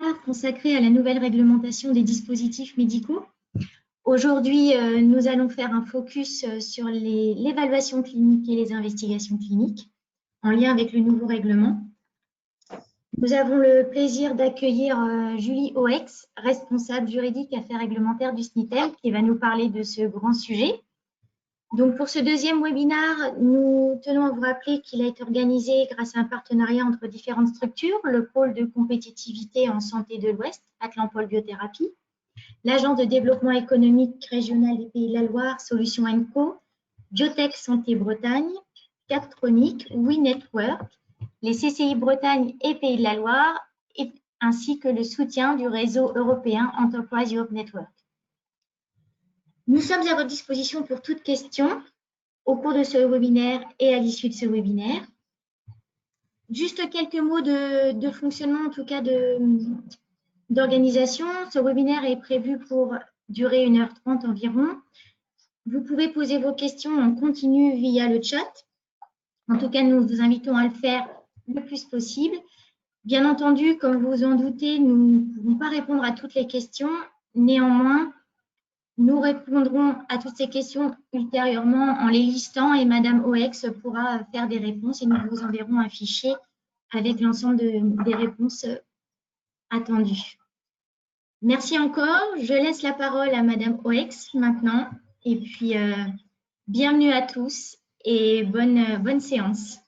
webinaire consacré à la nouvelle réglementation des dispositifs médicaux. Aujourd'hui, nous allons faire un focus sur l'évaluation clinique et les investigations cliniques en lien avec le nouveau règlement. Nous avons le plaisir d'accueillir Julie Oex, responsable juridique affaires réglementaires du SNITEM, qui va nous parler de ce grand sujet. Donc, pour ce deuxième webinaire, nous tenons à vous rappeler qu'il a été organisé grâce à un partenariat entre différentes structures, le pôle de compétitivité en santé de l'Ouest, Atlampol Biothérapie, l'agence de développement économique régional des Pays de la Loire, Solutions & Co, Biotech Santé Bretagne, Captronic, WeNetwork, les CCI Bretagne et Pays de la Loire, ainsi que le soutien du réseau européen Enterprise Europe Network. Nous sommes à votre disposition pour toute question au cours de ce webinaire et à l'issue de ce webinaire. Juste quelques mots de fonctionnement, en tout cas d'organisation. Ce webinaire est prévu pour durer 1h30 environ. Vous pouvez poser vos questions en continu via le chat. En tout cas, nous vous invitons à le faire le plus possible. Bien entendu, comme vous vous en doutez, nous ne pouvons pas répondre à toutes les questions. Néanmoins, nous répondrons à toutes ces questions ultérieurement en les listant et Madame Oex pourra faire des réponses et nous vous enverrons un fichier avec l'ensemble des réponses attendues. Merci encore. Je laisse la parole à Madame Oex maintenant et puis bienvenue à tous et bonne séance.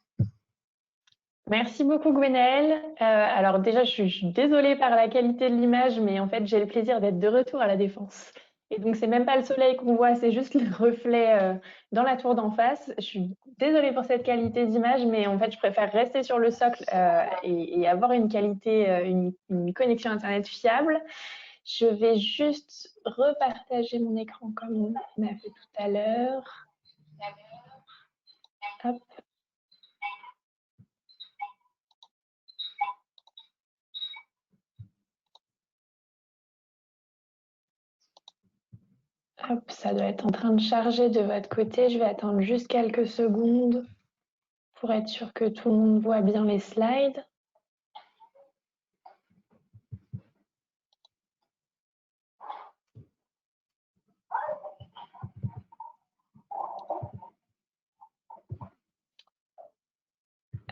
Merci beaucoup Gwenaëlle. Alors déjà, je suis désolée par la qualité de l'image, mais en fait, j'ai le plaisir d'être de retour à la Défense. Et donc, c'est même pas le soleil qu'on voit, c'est juste le reflet dans la tour d'en face. Je suis désolée pour cette qualité d'image, mais en fait, je préfère rester sur le socle et avoir une qualité, une connexion Internet fiable. Je vais juste repartager mon écran comme on a fait tout à l'heure. Hop. Hop, ça doit être en train de charger de votre côté. Je vais attendre juste quelques secondes pour être sûr que tout le monde voit bien les slides.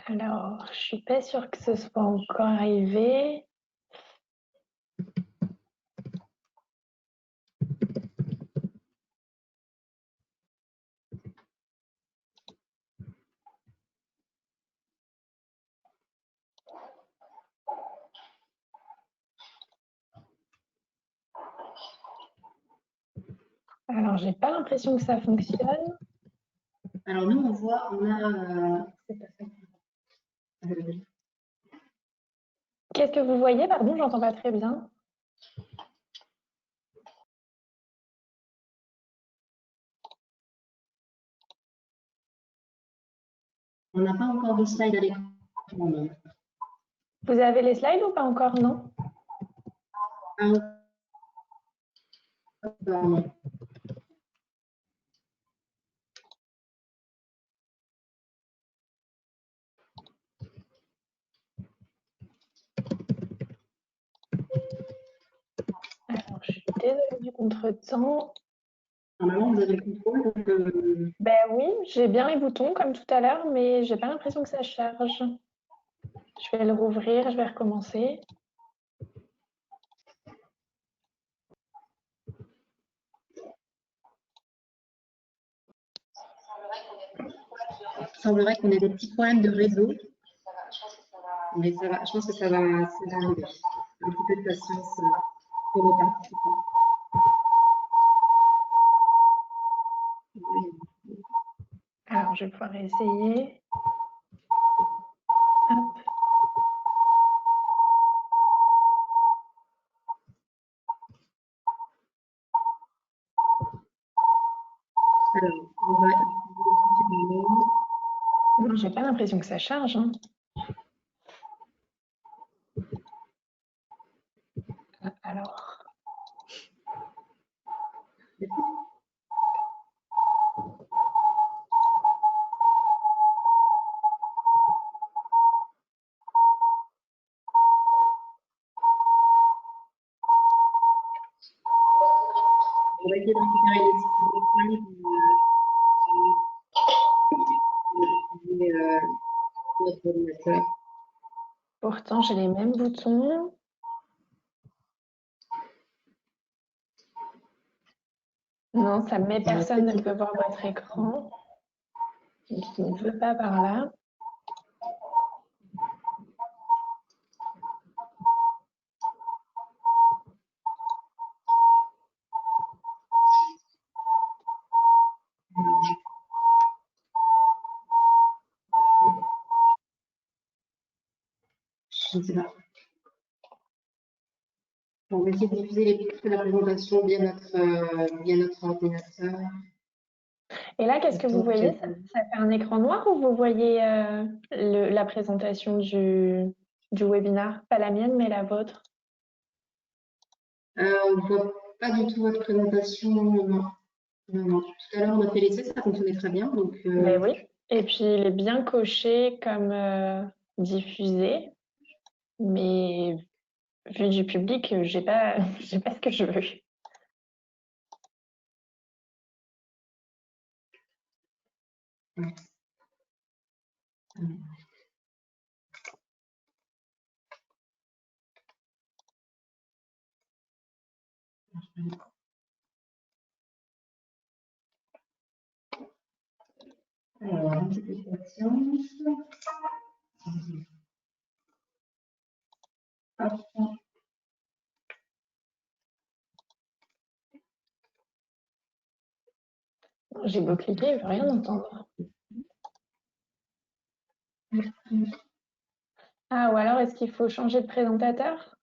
Alors, je ne suis pas sûre que ce soit encore arrivé. Alors, j'ai pas l'impression que ça fonctionne. Alors, nous, on voit, on a... Qu'est-ce que vous voyez? Pardon, j'entends pas très bien. On n'a pas encore de slide à l'écran. Vous avez les slides ou pas encore? Non? Non. Alors, je suis désolée du contretemps. Normalement, vous avez le contrôle. Ben oui, j'ai bien les boutons comme tout à l'heure, mais j'ai pas l'impression que ça charge. Je vais le rouvrir, je vais recommencer. Il semblerait qu'on ait des petits problèmes de réseau. Mais ça va, je pense que ça va arriver. Un petit peu de patience pour les participants. Alors, je vais pouvoir essayer. Hop. Alors, on va Non, j'ai pas l'impression que ça charge. Hein. Alors. On va essayer de récupérer les slides notre ordinateur. Pourtant, j'ai les mêmes boutons. Non, ça me met personne ne peut voir votre écran. Donc, il ne veut pas par là. Je ne sais pas. On va essayer de diffuser la présentation via notre ordinateur. Et là, qu'est-ce que vous voyez? Ça fait un écran noir ou vous voyez la présentation du webinaire? Pas la mienne, mais la vôtre. On ne voit pas du tout votre présentation. Non. Tout à l'heure, on a fait l'essai, ça fonctionnait très bien. Donc, Mais oui. Et puis, il est bien coché comme diffusé. Mais vu du public, j'ai pas ce que je veux. Alors, un petit peu de patience. Hop. J'ai beau cliquer, je veux rien entendre. Ah, ou alors, est-ce qu'il faut changer de présentateur?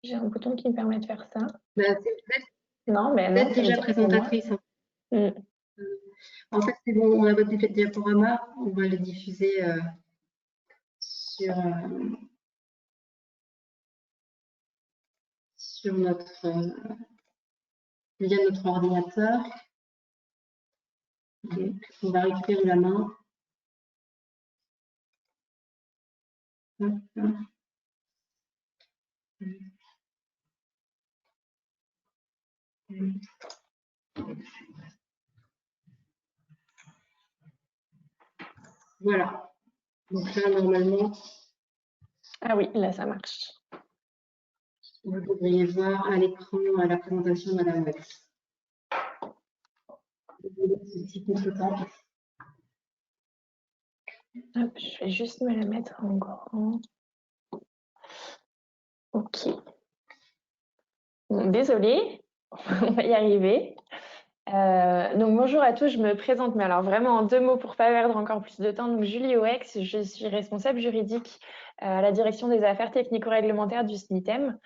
J'ai un bouton qui me permet de faire ça. Bah, c'est Non, mais non. peut-être déjà présentatrice. Mm. En fait, c'est bon, on a votre diaporama, on va le diffuser sur via notre ordinateur. Donc, on va récupérer la main. Hop. Voilà. Donc là, normalement, Ah oui, là, ça marche. vous devriez voir à l'écran la présentation de Madame Weiss. Ce petit contretemps. Hop, je vais juste me la mettre en grand. Ok. Bon, désolée, on va y arriver. Donc bonjour à tous, je me présente, mais alors vraiment en 2 mots pour pas perdre encore plus de temps. Donc Julie Oex, je suis responsable juridique à la direction des affaires technico-réglementaires du SNITEM.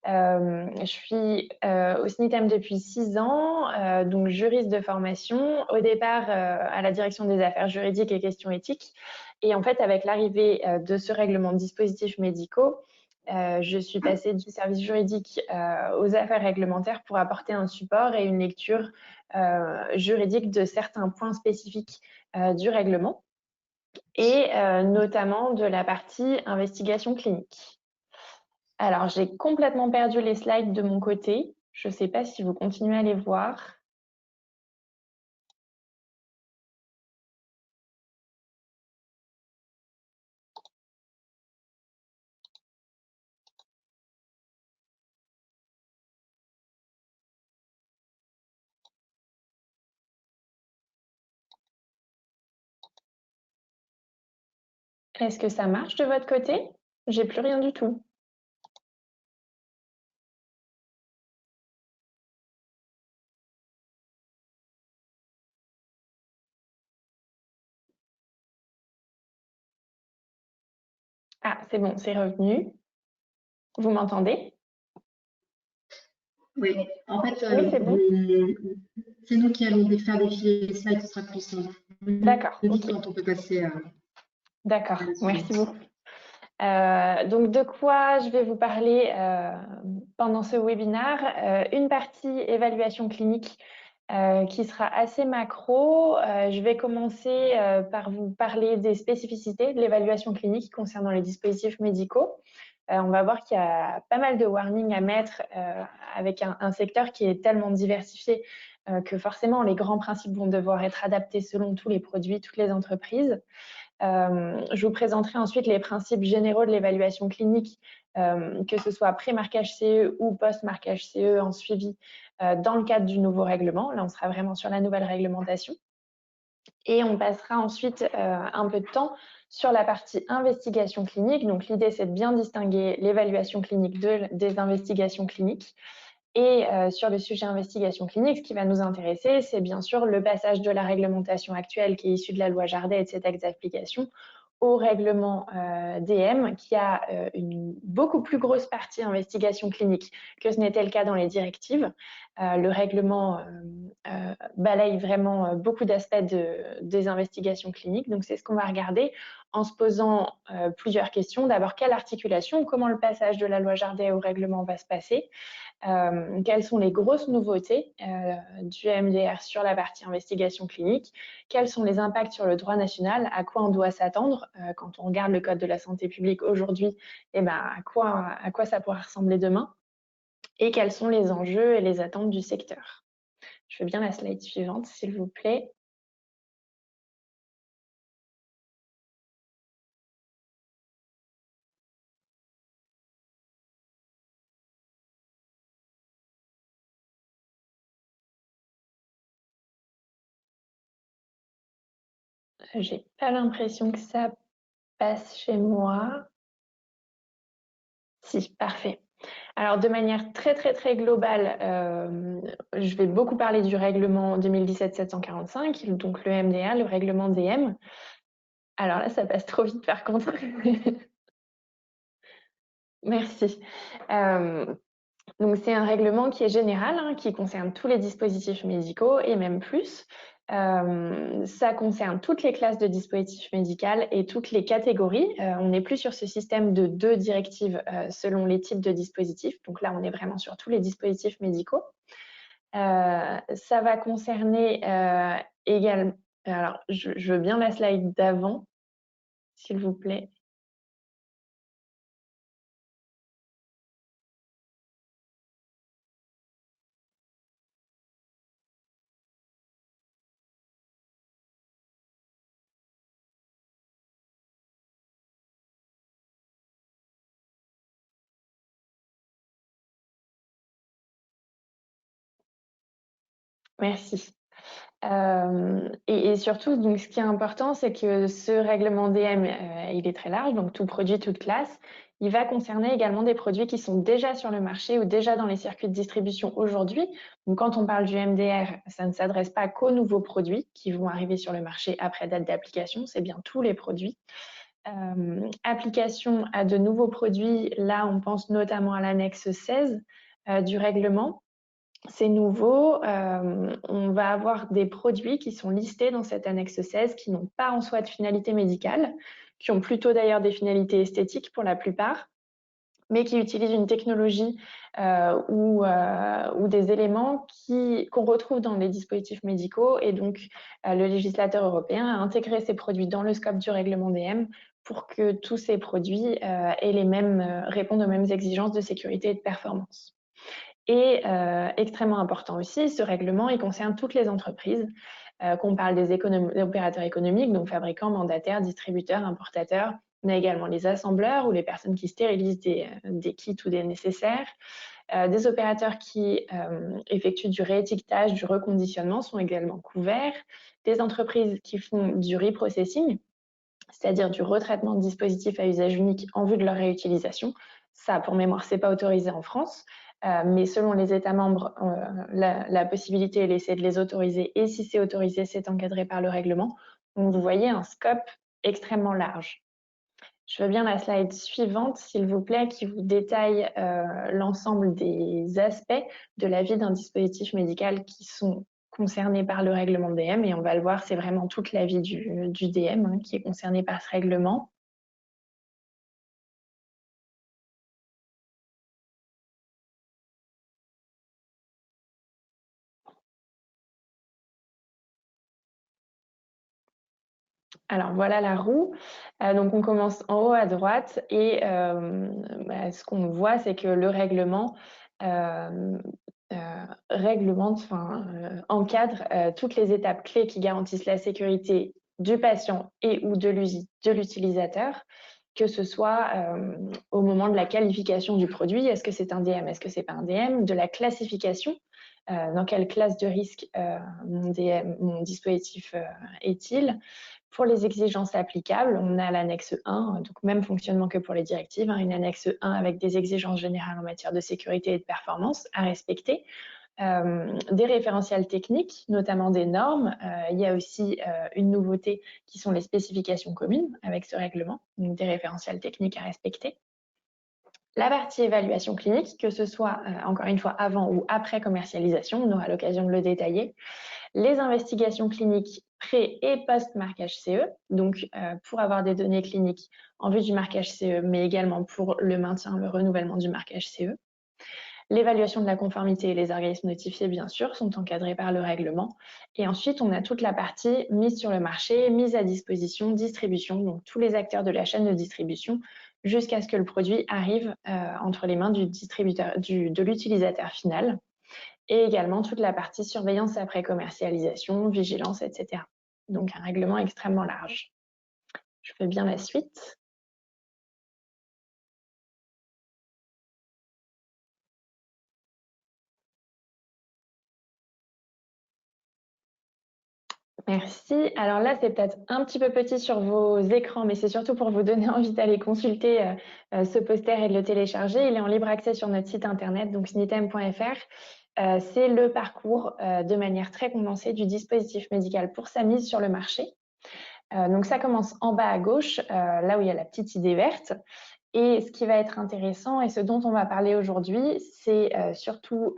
Je suis au SNITEM depuis 6 ans, donc juriste de formation, au départ à la direction des affaires juridiques et questions éthiques. Et en fait, avec l'arrivée de ce règlement de dispositifs médicaux, je suis passée du service juridique aux affaires réglementaires pour apporter un support et une lecture juridique de certains points spécifiques du règlement et notamment de la partie investigation clinique. Alors, j'ai complètement perdu les slides de mon côté. Je ne sais pas si vous continuez à les voir. Est-ce que ça marche de votre côté? J'ai plus rien du tout. Ah, c'est bon, c'est revenu. Vous m'entendez? Oui, en fait, Oui, c'est bon. c'est nous qui allons faire défiler les slides, ce sera plus simple. D'accord. Dites Okay. quand on peut passer à. D'accord, merci beaucoup. Donc, de quoi je vais vous parler pendant ce webinaire? Une partie évaluation clinique qui sera assez macro. Je vais commencer par vous parler des spécificités de l'évaluation clinique concernant les dispositifs médicaux. on va voir qu'il y a pas mal de warnings à mettre avec un secteur qui est tellement diversifié que forcément les grands principes vont devoir être adaptés selon tous les produits, toutes les entreprises. Je vous présenterai ensuite les principes généraux de l'évaluation clinique, que ce soit pré-marquage CE ou post-marquage CE en suivi dans le cadre du nouveau règlement. Là, on sera vraiment sur la nouvelle réglementation. Et on passera ensuite un peu de temps sur la partie investigation clinique. Donc, l'idée, c'est de bien distinguer l'évaluation clinique des investigations cliniques. Et sur le sujet investigation clinique, ce qui va nous intéresser, c'est bien sûr le passage de la réglementation actuelle qui est issue de la loi Jardet et de ses textes d'application au règlement DM qui a une beaucoup plus grosse partie investigation clinique que ce n'était le cas dans les directives. Le règlement balaye vraiment beaucoup d'aspects des investigations cliniques. Donc, c'est ce qu'on va regarder en se posant plusieurs questions. D'abord, quelle articulation, comment le passage de la loi Jardet au règlement va se passer? Quelles sont les grosses nouveautés du MDR sur la partie investigation clinique? Quels sont les impacts sur le droit national? À quoi on doit s'attendre quand on regarde le Code de la santé publique aujourd'hui? Et ben, à quoi ça pourra ressembler demain? Et quels sont les enjeux et les attentes du secteur? Je veux bien la slide suivante, s'il vous plaît. J'ai pas l'impression que ça passe chez moi. Si, parfait. Alors, de manière très, très, très globale, je vais beaucoup parler du règlement 2017-745, donc le MDA, le règlement DM. Alors là, ça passe trop vite par contre. Merci. Donc, c'est un règlement qui est général, hein, qui concerne tous les dispositifs médicaux et même plus. Ça concerne toutes les classes de dispositifs médicaux et toutes les catégories. On n'est plus sur ce système de 2 directives selon les types de dispositifs. Donc là, on est vraiment sur tous les dispositifs médicaux. Ça va concerner également... Alors, je veux bien la slide d'avant, s'il vous plaît. Merci. Et surtout, donc, ce qui est important, c'est que ce règlement DM, il est très large, donc tout produit, toute classe. Il va concerner également des produits qui sont déjà sur le marché ou déjà dans les circuits de distribution aujourd'hui. Donc, quand on parle du MDR, ça ne s'adresse pas qu'aux nouveaux produits qui vont arriver sur le marché après date d'application, c'est bien tous les produits. Application à de nouveaux produits, là, on pense notamment à l'annexe 16 du règlement. C'est nouveau, on va avoir des produits qui sont listés dans cette annexe 16 qui n'ont pas en soi de finalité médicale, qui ont plutôt d'ailleurs des finalités esthétiques pour la plupart, mais qui utilisent une technologie ou des éléments qu'on retrouve dans les dispositifs médicaux. Et donc, le législateur européen a intégré ces produits dans le scope du règlement DM pour que tous ces produits répondent aux mêmes exigences de sécurité et de performance. Et extrêmement important aussi, ce règlement, il concerne toutes les entreprises, qu'on parle des opérateurs économiques, donc fabricants, mandataires, distributeurs, importateurs, mais également les assembleurs ou les personnes qui stérilisent des kits ou des nécessaires. Des opérateurs qui effectuent du réétiquetage, du reconditionnement sont également couverts. Des entreprises qui font du reprocessing, c'est-à-dire du retraitement de dispositifs à usage unique en vue de leur réutilisation. Ça, pour mémoire, c'est pas autorisé en France. Mais selon les États membres, la possibilité est laissée de les autoriser et si c'est autorisé, c'est encadré par le règlement. Donc, vous voyez un scope extrêmement large. Je veux bien la slide suivante, s'il vous plaît, qui vous détaille l'ensemble des aspects de la vie d'un dispositif médical qui sont concernés par le règlement DM. Et on va le voir, c'est vraiment toute la vie du DM hein, qui est concernée par ce règlement. Alors voilà la roue. Donc on commence en haut à droite et ce qu'on voit, c'est que le règlement encadre toutes les étapes clés qui garantissent la sécurité du patient et ou de l'utilisateur, que ce soit au moment de la qualification du produit, est-ce que c'est un DM, est-ce que c'est pas un DM, de la classification, dans quelle classe de risque mon dispositif est-il. Pour les exigences applicables, on a l'annexe 1, donc même fonctionnement que pour les directives, une annexe 1 avec des exigences générales en matière de sécurité et de performance à respecter, des référentiels techniques, notamment des normes. Il y a aussi une nouveauté qui sont les spécifications communes avec ce règlement, donc des référentiels techniques à respecter. La partie évaluation clinique, que ce soit encore une fois avant ou après commercialisation, on aura l'occasion de le détailler. Les investigations cliniques pré- et post-marquage CE, donc pour avoir des données cliniques en vue du marquage CE, mais également pour le maintien, le renouvellement du marquage CE. L'évaluation de la conformité et les organismes notifiés, bien sûr, sont encadrés par le règlement. Et ensuite, on a toute la partie mise sur le marché, mise à disposition, distribution, donc tous les acteurs de la chaîne de distribution, jusqu'à ce que le produit arrive entre les mains de l'utilisateur final. Et également toute la partie surveillance après commercialisation, vigilance, etc. Donc un règlement extrêmement large. Je fais bien la suite. Merci. Alors là, c'est peut-être un petit peu petit sur vos écrans, mais c'est surtout pour vous donner envie d'aller consulter ce poster et de le télécharger. Il est en libre accès sur notre site internet, donc snitem.fr. C'est le parcours de manière très condensée du dispositif médical pour sa mise sur le marché. Donc ça commence en bas à gauche, là où il y a la petite idée verte. Et ce qui va être intéressant et ce dont on va parler aujourd'hui, c'est surtout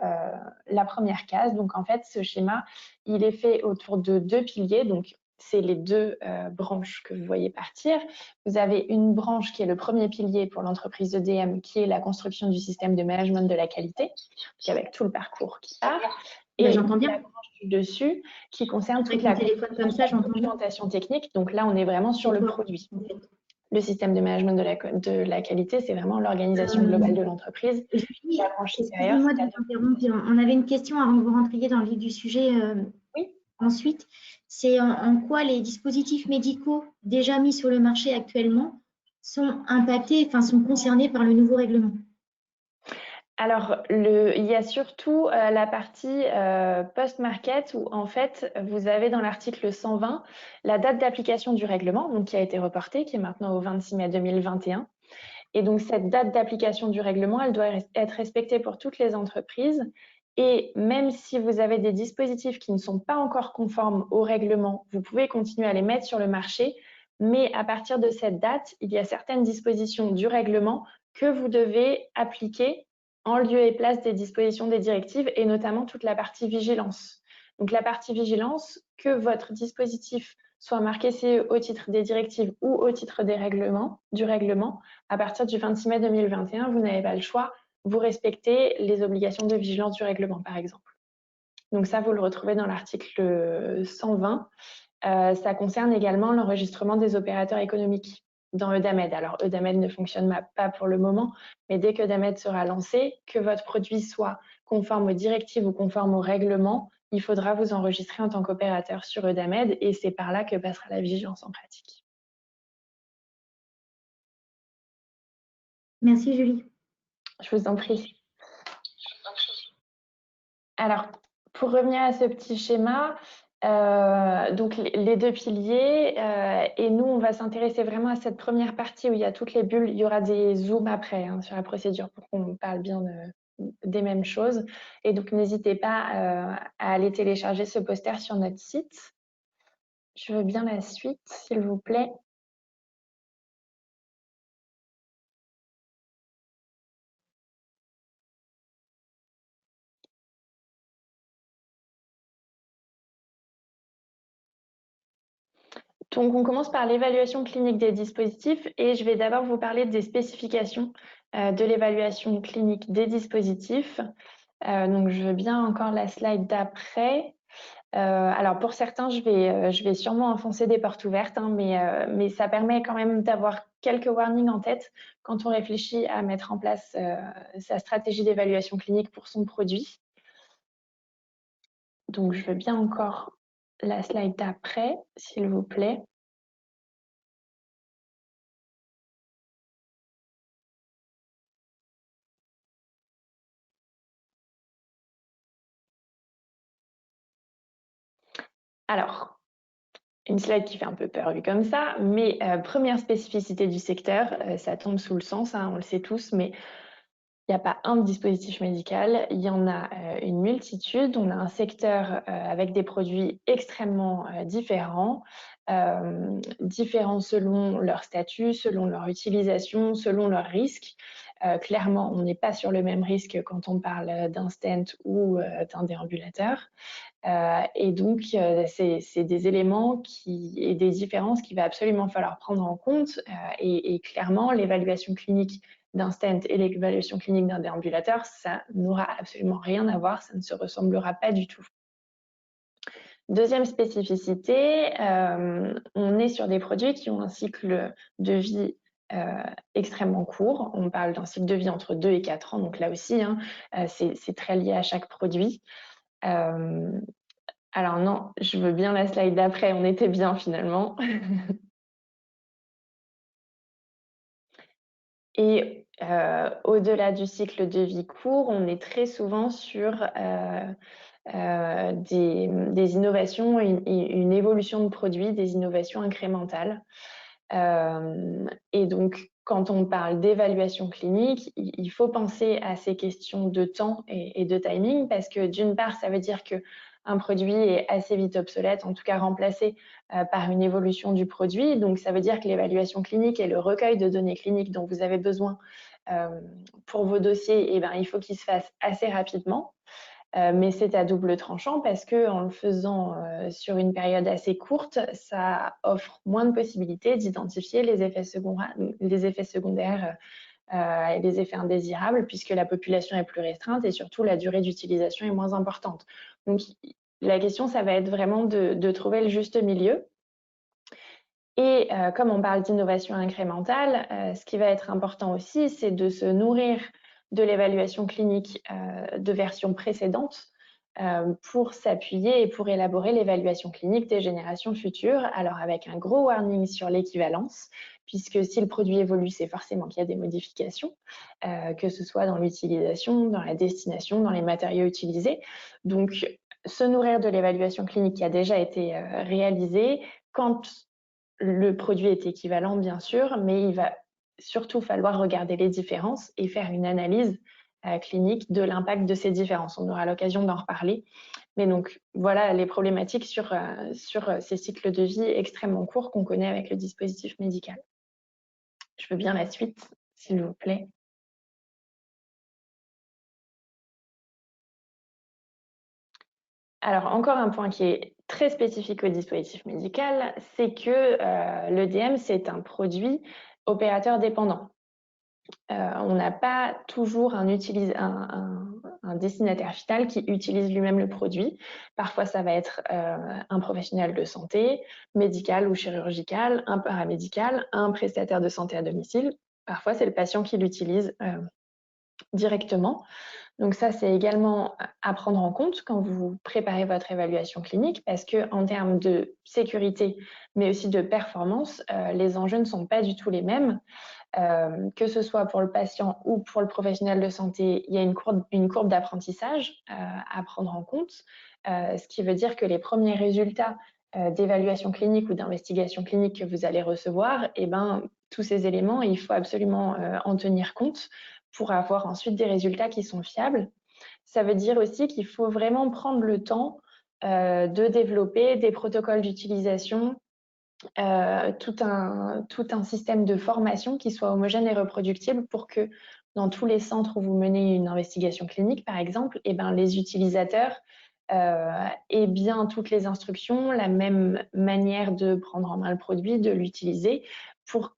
la première case. Donc en fait, ce schéma, il est fait autour de deux piliers. Donc c'est les deux branches que vous voyez partir. Vous avez une branche qui est le premier pilier pour l'entreprise de DM, qui est la construction du système de management de la qualité, avec tout le parcours qui part. Et j'entends bien. la branche du dessus qui concerne toute la documentation technique. Donc là, on est vraiment sur le produit. En fait. Le système de management de la qualité, c'est vraiment l'organisation globale de l'entreprise. Excusez-moi de vous interrompre. On avait une question avant que vous rentriez dans le vif du sujet. Oui. Ensuite, c'est en quoi les dispositifs médicaux déjà mis sur le marché actuellement sont impactés, enfin sont concernés par le nouveau règlement. Alors, il y a surtout la partie post-market où, en fait, vous avez dans l'article 120 la date d'application du règlement, donc qui a été reportée, qui est maintenant au 26 mai 2021. Et donc, cette date d'application du règlement, elle doit être respectée pour toutes les entreprises. Et même si vous avez des dispositifs qui ne sont pas encore conformes au règlement, vous pouvez continuer à les mettre sur le marché. Mais à partir de cette date, il y a certaines dispositions du règlement que vous devez appliquer en lieu et place des dispositions des directives et notamment toute la partie vigilance. Donc la partie vigilance, que votre dispositif soit marqué CE au titre des directives ou au titre du règlement, à partir du 26 mai 2021, vous n'avez pas le choix, vous respectez les obligations de vigilance du règlement, par exemple. Donc ça, vous le retrouvez dans l'article 120. Ça concerne également l'enregistrement des opérateurs économiques dans EUDAMED. Alors, EUDAMED ne fonctionne pas pour le moment, mais dès que EUDAMED sera lancé, que votre produit soit conforme aux directives ou conforme au règlement, il faudra vous enregistrer en tant qu'opérateur sur EUDAMED et c'est par là que passera la vigilance en pratique. Merci Julie. Je vous en prie. Alors, pour revenir à ce petit schéma, donc les deux piliers, et nous, on va s'intéresser vraiment à cette première partie où il y a toutes les bulles. Il y aura des zooms après sur la procédure pour qu'on parle bien des mêmes choses. Et donc, n'hésitez pas à aller télécharger ce poster sur notre site. Je veux bien la suite, s'il vous plaît. Donc, on commence par l'évaluation clinique des dispositifs et je vais d'abord vous parler des spécifications de l'évaluation clinique des dispositifs. Donc, je veux bien encore la slide d'après. Alors pour certains, je vais sûrement enfoncer des portes ouvertes, hein, mais ça permet quand même d'avoir quelques warnings en tête quand on réfléchit à mettre en place sa stratégie d'évaluation clinique pour son produit. Donc je veux bien encore la slide d'après, s'il vous plaît. Alors, une slide qui fait un peu peur vue comme ça, mais première spécificité du secteur, ça tombe sous le sens, hein, on le sait tous, mais il n'y a pas un dispositif médical, il y en a une multitude. On a un secteur avec des produits extrêmement différents, différents selon leur statut, selon leur utilisation, selon leur risque. Clairement, on n'est pas sur le même risque quand on parle d'un stent ou d'un déambulateur. Et donc, c'est des éléments et des différences qu'il va absolument falloir prendre en compte. Et clairement, l'évaluation clinique d'un stent et l'évaluation clinique d'un déambulateur, ça n'aura absolument rien à voir, ça ne se ressemblera pas du tout. Deuxième spécificité, on est sur des produits qui ont un cycle de vie extrêmement court. On parle d'un cycle de vie entre 2 et 4 ans, donc là aussi, hein, c'est très lié à chaque produit. Alors non, je veux bien la slide d'après, on était bien finalement. Et au-delà du cycle de vie court, on est très souvent sur des innovations, une évolution de produits, des innovations incrémentales. Et donc, quand on parle d'évaluation clinique, il faut penser à ces questions de temps et de timing, parce que d'une part, ça veut dire qu'un produit est assez vite obsolète, en tout cas remplacé par une évolution du produit. Donc, ça veut dire que l'évaluation clinique et le recueil de données cliniques dont vous avez besoin pour vos dossiers, eh ben, il faut qu'il se fasse assez rapidement. Mais c'est à double tranchant parce qu'en le faisant sur une période assez courte, ça offre moins de possibilités d'identifier les effets secondaires et les effets indésirables puisque la population est plus restreinte et surtout la durée d'utilisation est moins importante. Donc la question, ça va être vraiment de trouver le juste milieu. Et comme on parle d'innovation incrémentale, ce qui va être important aussi, c'est de se nourrir de l'évaluation clinique de versions précédentes pour s'appuyer et pour élaborer l'évaluation clinique des générations futures. Alors avec un gros warning sur l'équivalence, puisque si le produit évolue, c'est forcément qu'il y a des modifications, que ce soit dans l'utilisation, dans la destination, dans les matériaux utilisés. Donc se nourrir de l'évaluation clinique qui a déjà été réalisée quand le produit est équivalent, bien sûr, mais il va surtout falloir regarder les différences et faire une analyse clinique de l'impact de ces différences. On aura l'occasion d'en reparler. Mais donc, voilà les problématiques sur ces cycles de vie extrêmement courts qu'on connaît avec le dispositif médical. Je veux bien la suite, s'il vous plaît. Alors, encore un point qui est très spécifique au dispositif médical, c'est que l'EDM, c'est un produit opérateur dépendant. On n'a pas toujours un destinataire final qui utilise lui-même le produit. Parfois, ça va être un professionnel de santé, médical ou chirurgical, un paramédical, un prestataire de santé à domicile. Parfois, c'est le patient qui l'utilise directement. Donc ça, c'est également à prendre en compte quand vous préparez votre évaluation clinique parce qu'en termes de sécurité, mais aussi de performance, les enjeux ne sont pas du tout les mêmes. Que ce soit pour le patient ou pour le professionnel de santé, il y a une courbe d'apprentissage à prendre en compte, ce qui veut dire que les premiers résultats d'évaluation clinique ou d'investigation clinique que vous allez recevoir, eh ben, tous ces éléments, il faut absolument en tenir compte pour avoir ensuite des résultats qui sont fiables. Ça veut dire aussi qu'il faut vraiment prendre le temps de développer des protocoles d'utilisation, tout un système de formation qui soit homogène et reproductible pour que dans tous les centres où vous menez une investigation clinique, par exemple, eh ben, les utilisateurs aient bien toutes les instructions, la même manière de prendre en main le produit, de l'utiliser, pour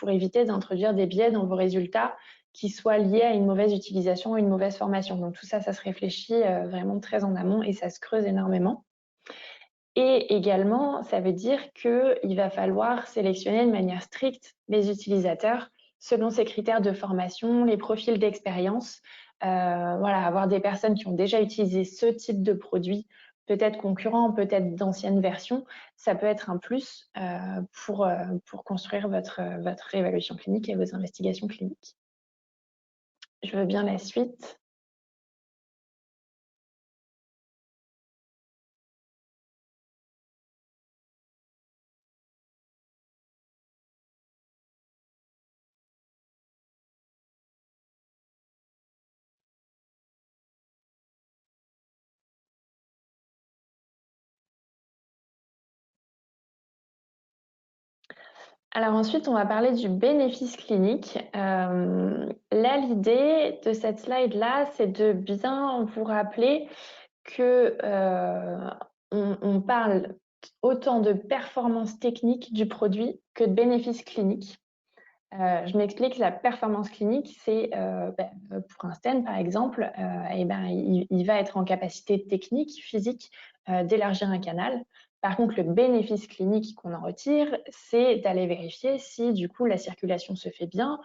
éviter d'introduire des biais dans vos résultats qui soient liés à une mauvaise utilisation ou une mauvaise formation. Donc tout ça, ça se réfléchit vraiment très en amont et ça se creuse énormément. Et également, ça veut dire qu'il va falloir sélectionner de manière stricte les utilisateurs selon ces critères de formation, les profils d'expérience. Voilà, avoir des personnes qui ont déjà utilisé ce type de produit, peut-être concurrents, peut-être d'anciennes versions, ça peut être un plus pour construire votre évaluation clinique et vos investigations cliniques. Je veux bien la suite. Alors ensuite, on va parler du bénéfice clinique. Là, l'idée de cette slide-là, c'est de bien vous rappeler que on parle autant de performance technique du produit que de bénéfice clinique. Je m'explique, la performance clinique, c'est pour un stent par exemple, il va être en capacité technique, physique, d'élargir un canal. Par contre, le bénéfice clinique qu'on en retire, c'est d'aller vérifier si du coup la circulation se fait bien,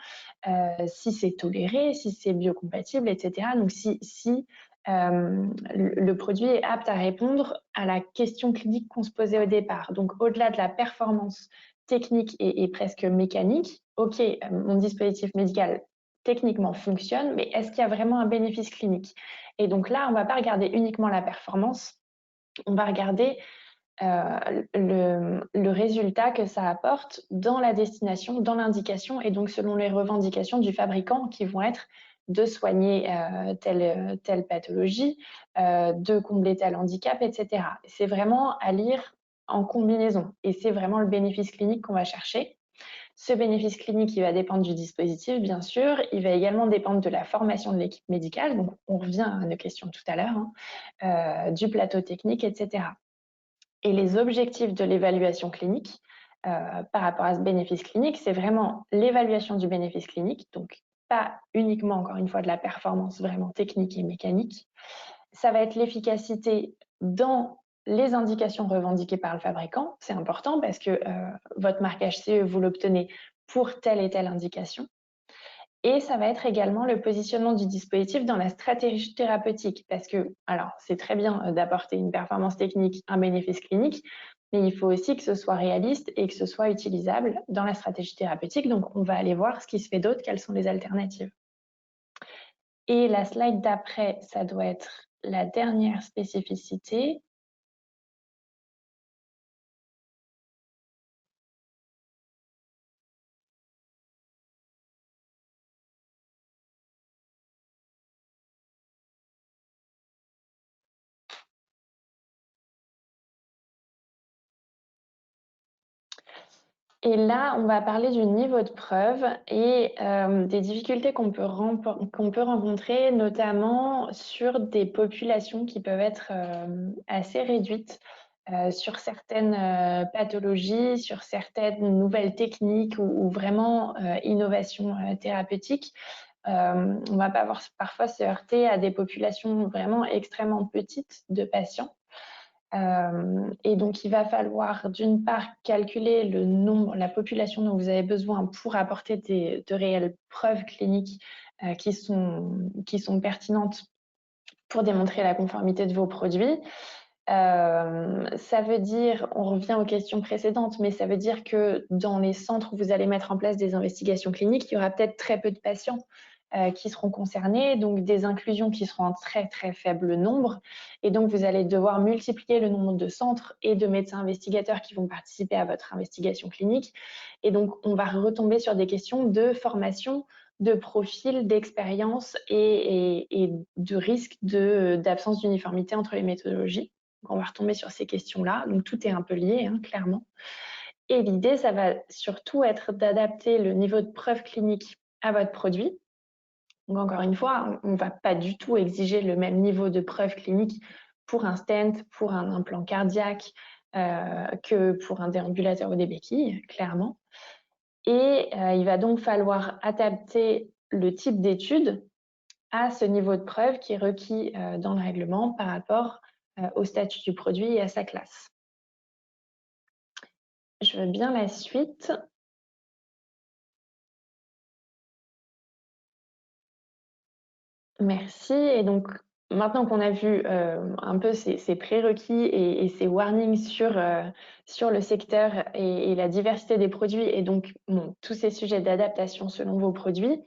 si c'est toléré, si c'est biocompatible, etc. Donc si le produit est apte à répondre à la question clinique qu'on se posait au départ. Donc au-delà de la performance technique et presque mécanique, ok, mon dispositif médical techniquement fonctionne, mais est-ce qu'il y a vraiment un bénéfice clinique? Et donc là, on ne va pas regarder uniquement la performance, on va regarder le résultat que ça apporte dans la destination, dans l'indication, et donc selon les revendications du fabricant qui vont être de soigner telle pathologie, de combler tel handicap, etc. C'est vraiment à lire en combinaison, et c'est vraiment le bénéfice clinique qu'on va chercher. Ce bénéfice clinique, il va dépendre du dispositif, bien sûr. Il va également dépendre de la formation de l'équipe médicale. Donc, on revient à nos questions tout à l'heure, du plateau technique, etc. Et les objectifs de l'évaluation clinique par rapport à ce bénéfice clinique, c'est vraiment l'évaluation du bénéfice clinique, donc pas uniquement, encore une fois, de la performance vraiment technique et mécanique. Ça va être l'efficacité dans les indications revendiquées par le fabricant. C'est important parce que votre marquage CE, vous l'obtenez pour telle et telle indication. Et ça va être également le positionnement du dispositif dans la stratégie thérapeutique. Parce que, alors, c'est très bien d'apporter une performance technique, un bénéfice clinique, mais il faut aussi que ce soit réaliste et que ce soit utilisable dans la stratégie thérapeutique. Donc, on va aller voir ce qui se fait d'autre, quelles sont les alternatives. Et la slide d'après, ça doit être la dernière spécificité. Et là, on va parler du niveau de preuve et des difficultés qu'on peut rencontrer, notamment sur des populations qui peuvent être assez réduites, sur certaines pathologies, sur certaines nouvelles techniques ou vraiment innovations thérapeutiques. On va parfois se heurter à des populations vraiment extrêmement petites de patients. Et donc, il va falloir d'une part calculer le nombre, la population dont vous avez besoin pour apporter de réelles preuves cliniques qui sont pertinentes pour démontrer la conformité de vos produits. Ça veut dire, on revient aux questions précédentes, mais ça veut dire que dans les centres où vous allez mettre en place des investigations cliniques, il y aura peut-être très peu de patients qui seront concernés, donc des inclusions qui seront en très très faible nombre. Et donc, vous allez devoir multiplier le nombre de centres et de médecins investigateurs qui vont participer à votre investigation clinique. Et donc, on va retomber sur des questions de formation, de profil, d'expérience et de risque d'absence d'uniformité entre les méthodologies. Donc, on va retomber sur ces questions-là. Donc, tout est un peu lié, hein, clairement. Et l'idée, ça va surtout être d'adapter le niveau de preuve clinique à votre produit. Donc, encore une fois, on ne va pas du tout exiger le même niveau de preuve clinique pour un stent, pour un implant cardiaque, que pour un déambulateur ou des béquilles, clairement. Et il va donc falloir adapter le type d'étude à ce niveau de preuve qui est requis dans le règlement par rapport au statut du produit et à sa classe. Je veux bien la suite. Merci. Et donc, maintenant qu'on a vu un peu ces prérequis et ces warnings sur le secteur et la diversité des produits, et donc tous ces sujets d'adaptation selon vos produits,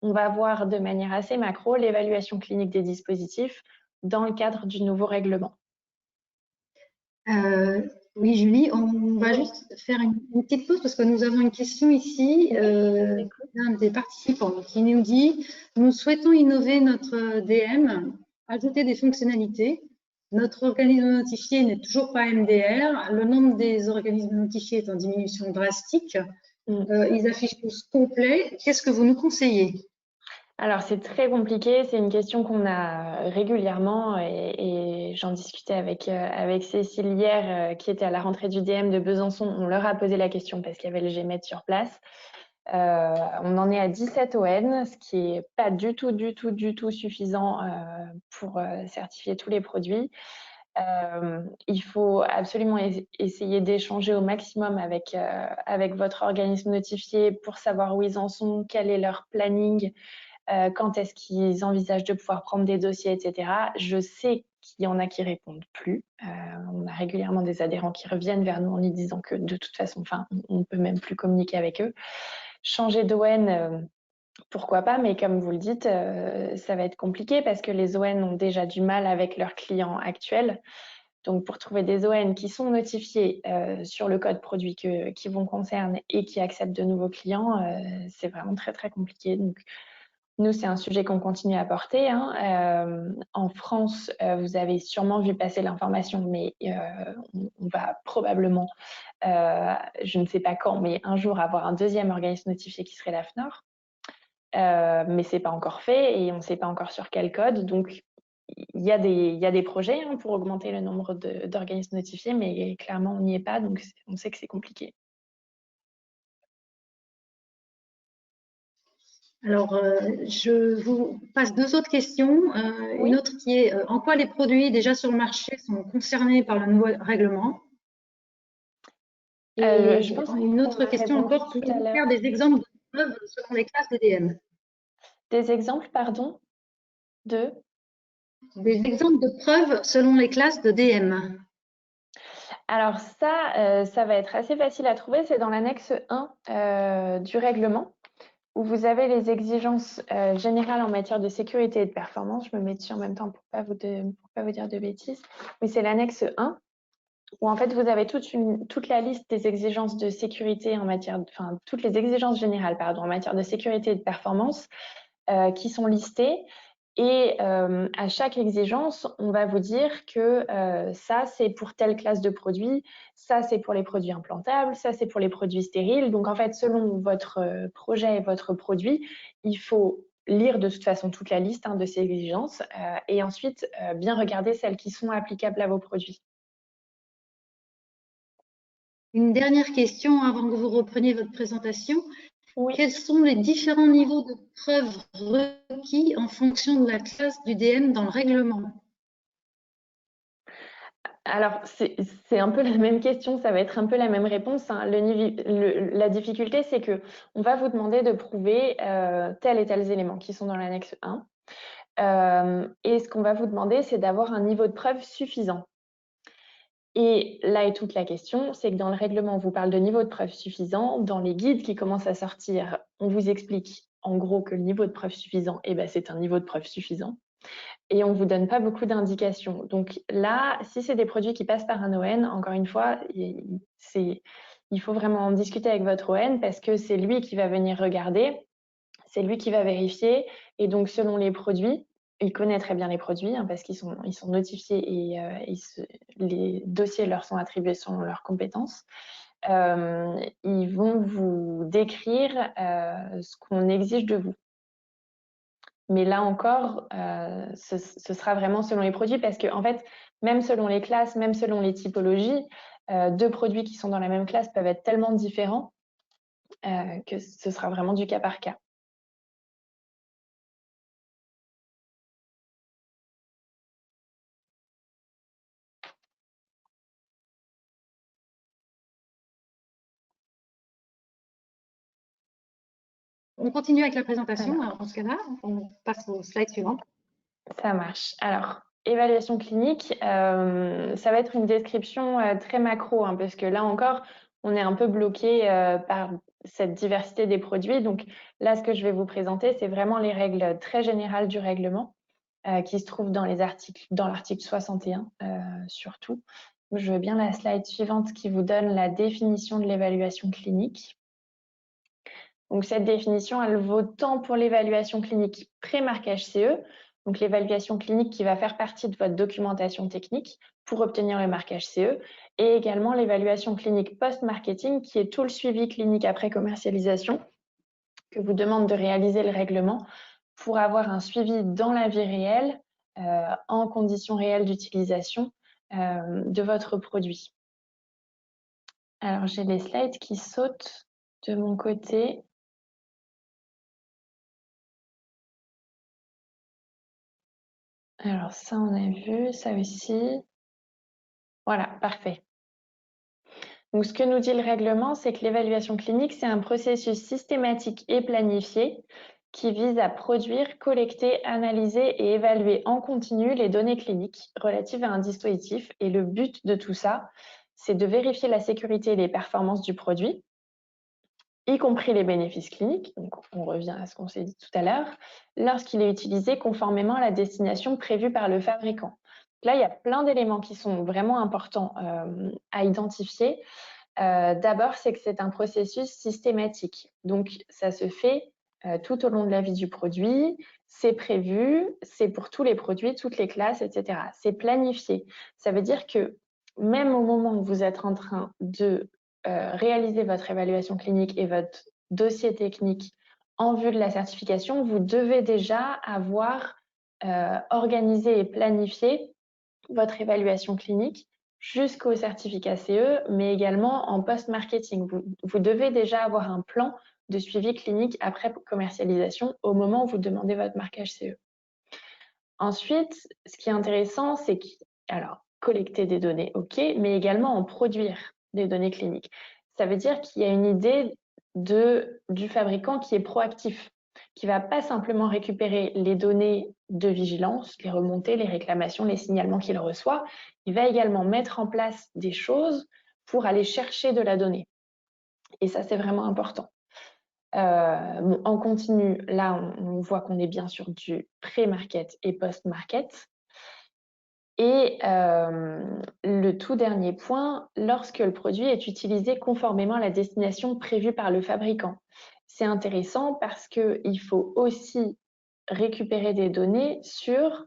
on va voir de manière assez macro l'évaluation clinique des dispositifs dans le cadre du nouveau règlement. Oui, Julie, on va juste faire une petite pause parce que nous avons une question ici d'un des participants qui nous dit: nous souhaitons innover notre DM, ajouter des fonctionnalités. Notre organisme notifié n'est toujours pas MDR. Le nombre des organismes notifiés est en diminution drastique. Ils affichent tous complets. Qu'est-ce que vous nous conseillez? Alors, c'est très compliqué. C'est une question qu'on a régulièrement et j'en discutais avec Cécile hier, qui était à la rentrée du DM de Besançon. On leur a posé la question parce qu'il y avait le GMED sur place. On en est à 17 ON, ce qui est pas du tout suffisant pour certifier tous les produits. Il faut absolument essayer d'échanger au maximum avec votre organisme notifié pour savoir où ils en sont, quel est leur planning, quand est-ce qu'ils envisagent de pouvoir prendre des dossiers, etc. Je sais qu'il y en a qui répondent plus. On a régulièrement des adhérents qui reviennent vers nous en nous disant que de toute façon, on ne peut même plus communiquer avec eux. Changer d'ON, pourquoi pas, mais comme vous le dites, ça va être compliqué parce que les ON ont déjà du mal avec leurs clients actuels. Donc, pour trouver des ON qui sont notifiés sur le code produit qui vous concerne et qui acceptent de nouveaux clients, c'est vraiment très, très compliqué. Donc, nous, c'est un sujet qu'on continue à porter. En France, vous avez sûrement vu passer l'information, mais on va probablement, je ne sais pas quand, mais un jour avoir un deuxième organisme notifié qui serait l'AFNOR. Mais ce n'est pas encore fait et on ne sait pas encore sur quel code. Donc, il y a des projets pour augmenter le nombre d'organismes notifiés, mais clairement, on n'y est pas. Donc, on sait que c'est compliqué. Alors, je vous passe deux autres questions. Oui. Une autre qui est en quoi les produits déjà sur le marché sont concernés par le nouveau règlement? Et Je pense une autre qu'on a question répondu encore, tout à pouvez-vous l'heure. faire des exemples de preuves selon les classes de DM? Des exemples, pardon, de Des exemples de preuves selon les classes de DM. Alors ça va être assez facile à trouver. C'est dans l'annexe 1 du règlement où vous avez les exigences générales en matière de sécurité et de performance. Je me mets dessus en même temps pour pas vous dire de bêtises. Oui, c'est l'annexe 1 où en fait vous avez toute la liste des exigences de sécurité en matière, enfin toutes les exigences générales pardon en matière de sécurité et de performance qui sont listées. Et à chaque exigence, on va vous dire que ça, c'est pour telle classe de produits, ça, c'est pour les produits implantables, ça, c'est pour les produits stériles. Donc, en fait, selon votre projet et votre produit, il faut lire de toute façon toute la liste de ces exigences et ensuite bien regarder celles qui sont applicables à vos produits. Une dernière question avant que vous repreniez votre présentation. Oui. Quels sont les différents niveaux de preuves requis en fonction de la classe du DM dans le règlement? Alors, c'est un peu la même question, ça va être un peu la même réponse. La difficulté, c'est que on va vous demander de prouver tels et tels éléments qui sont dans l'annexe 1. Et ce qu'on va vous demander, c'est d'avoir un niveau de preuve suffisant. Et là est toute la question, c'est que dans le règlement, on vous parle de niveau de preuve suffisant. Dans les guides qui commencent à sortir, on vous explique en gros que le niveau de preuve suffisant, c'est un niveau de preuve suffisant. Et on ne vous donne pas beaucoup d'indications. Donc là, si c'est des produits qui passent par un ON, encore une fois, il faut vraiment en discuter avec votre ON parce que c'est lui qui va venir regarder, c'est lui qui va vérifier. Et donc, selon les produits, il connaît très bien les produits parce qu'ils sont notifiés et les dossiers leur sont attribués selon leurs compétences. Ils vont vous décrire ce qu'on exige de vous. Mais là encore, ce sera vraiment selon les produits parce que, en fait, même selon les classes, même selon les typologies, deux produits qui sont dans la même classe peuvent être tellement différents que ce sera vraiment du cas par cas. on continue avec la présentation. Alors, dans ce cas-là, on passe au slide suivant. Ça marche. Alors, évaluation clinique, ça va être une description très macro, hein, parce que là encore, on est un peu bloqué par cette diversité des produits. Donc là, ce que je vais vous présenter, c'est vraiment les règles très générales du règlement qui se trouvent dans les articles, dans l'article 61 surtout. Je veux bien la slide suivante qui vous donne la définition de l'évaluation clinique. Donc cette définition, elle vaut tant pour l'évaluation clinique pré-marquage CE, donc l'évaluation clinique qui va faire partie de votre documentation technique pour obtenir le marquage CE, et également l'évaluation clinique post-marketing qui est tout le suivi clinique après commercialisation que vous demande de réaliser le règlement pour avoir un suivi dans la vie réelle, en conditions réelles d'utilisation de votre produit. Alors j'ai les slides qui sautent de mon côté. Alors ça, on a vu, ça aussi. Voilà, parfait. Donc ce que nous dit le règlement, c'est que l'évaluation clinique, c'est un processus systématique et planifié qui vise à produire, collecter, analyser et évaluer en continu les données cliniques relatives à un dispositif. Et le but de tout ça, c'est de vérifier la sécurité et les performances du produit, y compris les bénéfices cliniques, donc on revient à ce qu'on s'est dit tout à l'heure, lorsqu'il est utilisé conformément à la destination prévue par le fabricant. Là, il y a plein d'éléments qui sont vraiment importants à identifier. D'abord, c'est que c'est un processus systématique. Donc, ça se fait tout au long de la vie du produit. C'est prévu, c'est pour tous les produits, toutes les classes, etc. C'est planifié. Ça veut dire que même au moment où vous êtes en train de réaliser votre évaluation clinique et votre dossier technique en vue de la certification, vous devez déjà avoir organisé et planifié votre évaluation clinique jusqu'au certificat CE, mais également en post-marketing. Vous devez déjà avoir un plan de suivi clinique après commercialisation au moment où vous demandez votre marquage CE. Ensuite, ce qui est intéressant, c'est collecter des données, ok, mais également en produire des données cliniques. Ça veut dire qu'il y a une idée du fabricant qui est proactif, qui ne va pas simplement récupérer les données de vigilance, les remontées, les réclamations, les signalements qu'il reçoit. Il va également mettre en place des choses pour aller chercher de la donnée. Et ça, c'est vraiment important. En continu, là, on voit qu'on est bien sur du pré-market et post-market. Et le tout dernier point, lorsque le produit est utilisé conformément à la destination prévue par le fabricant. C'est intéressant parce qu'il faut aussi récupérer des données sur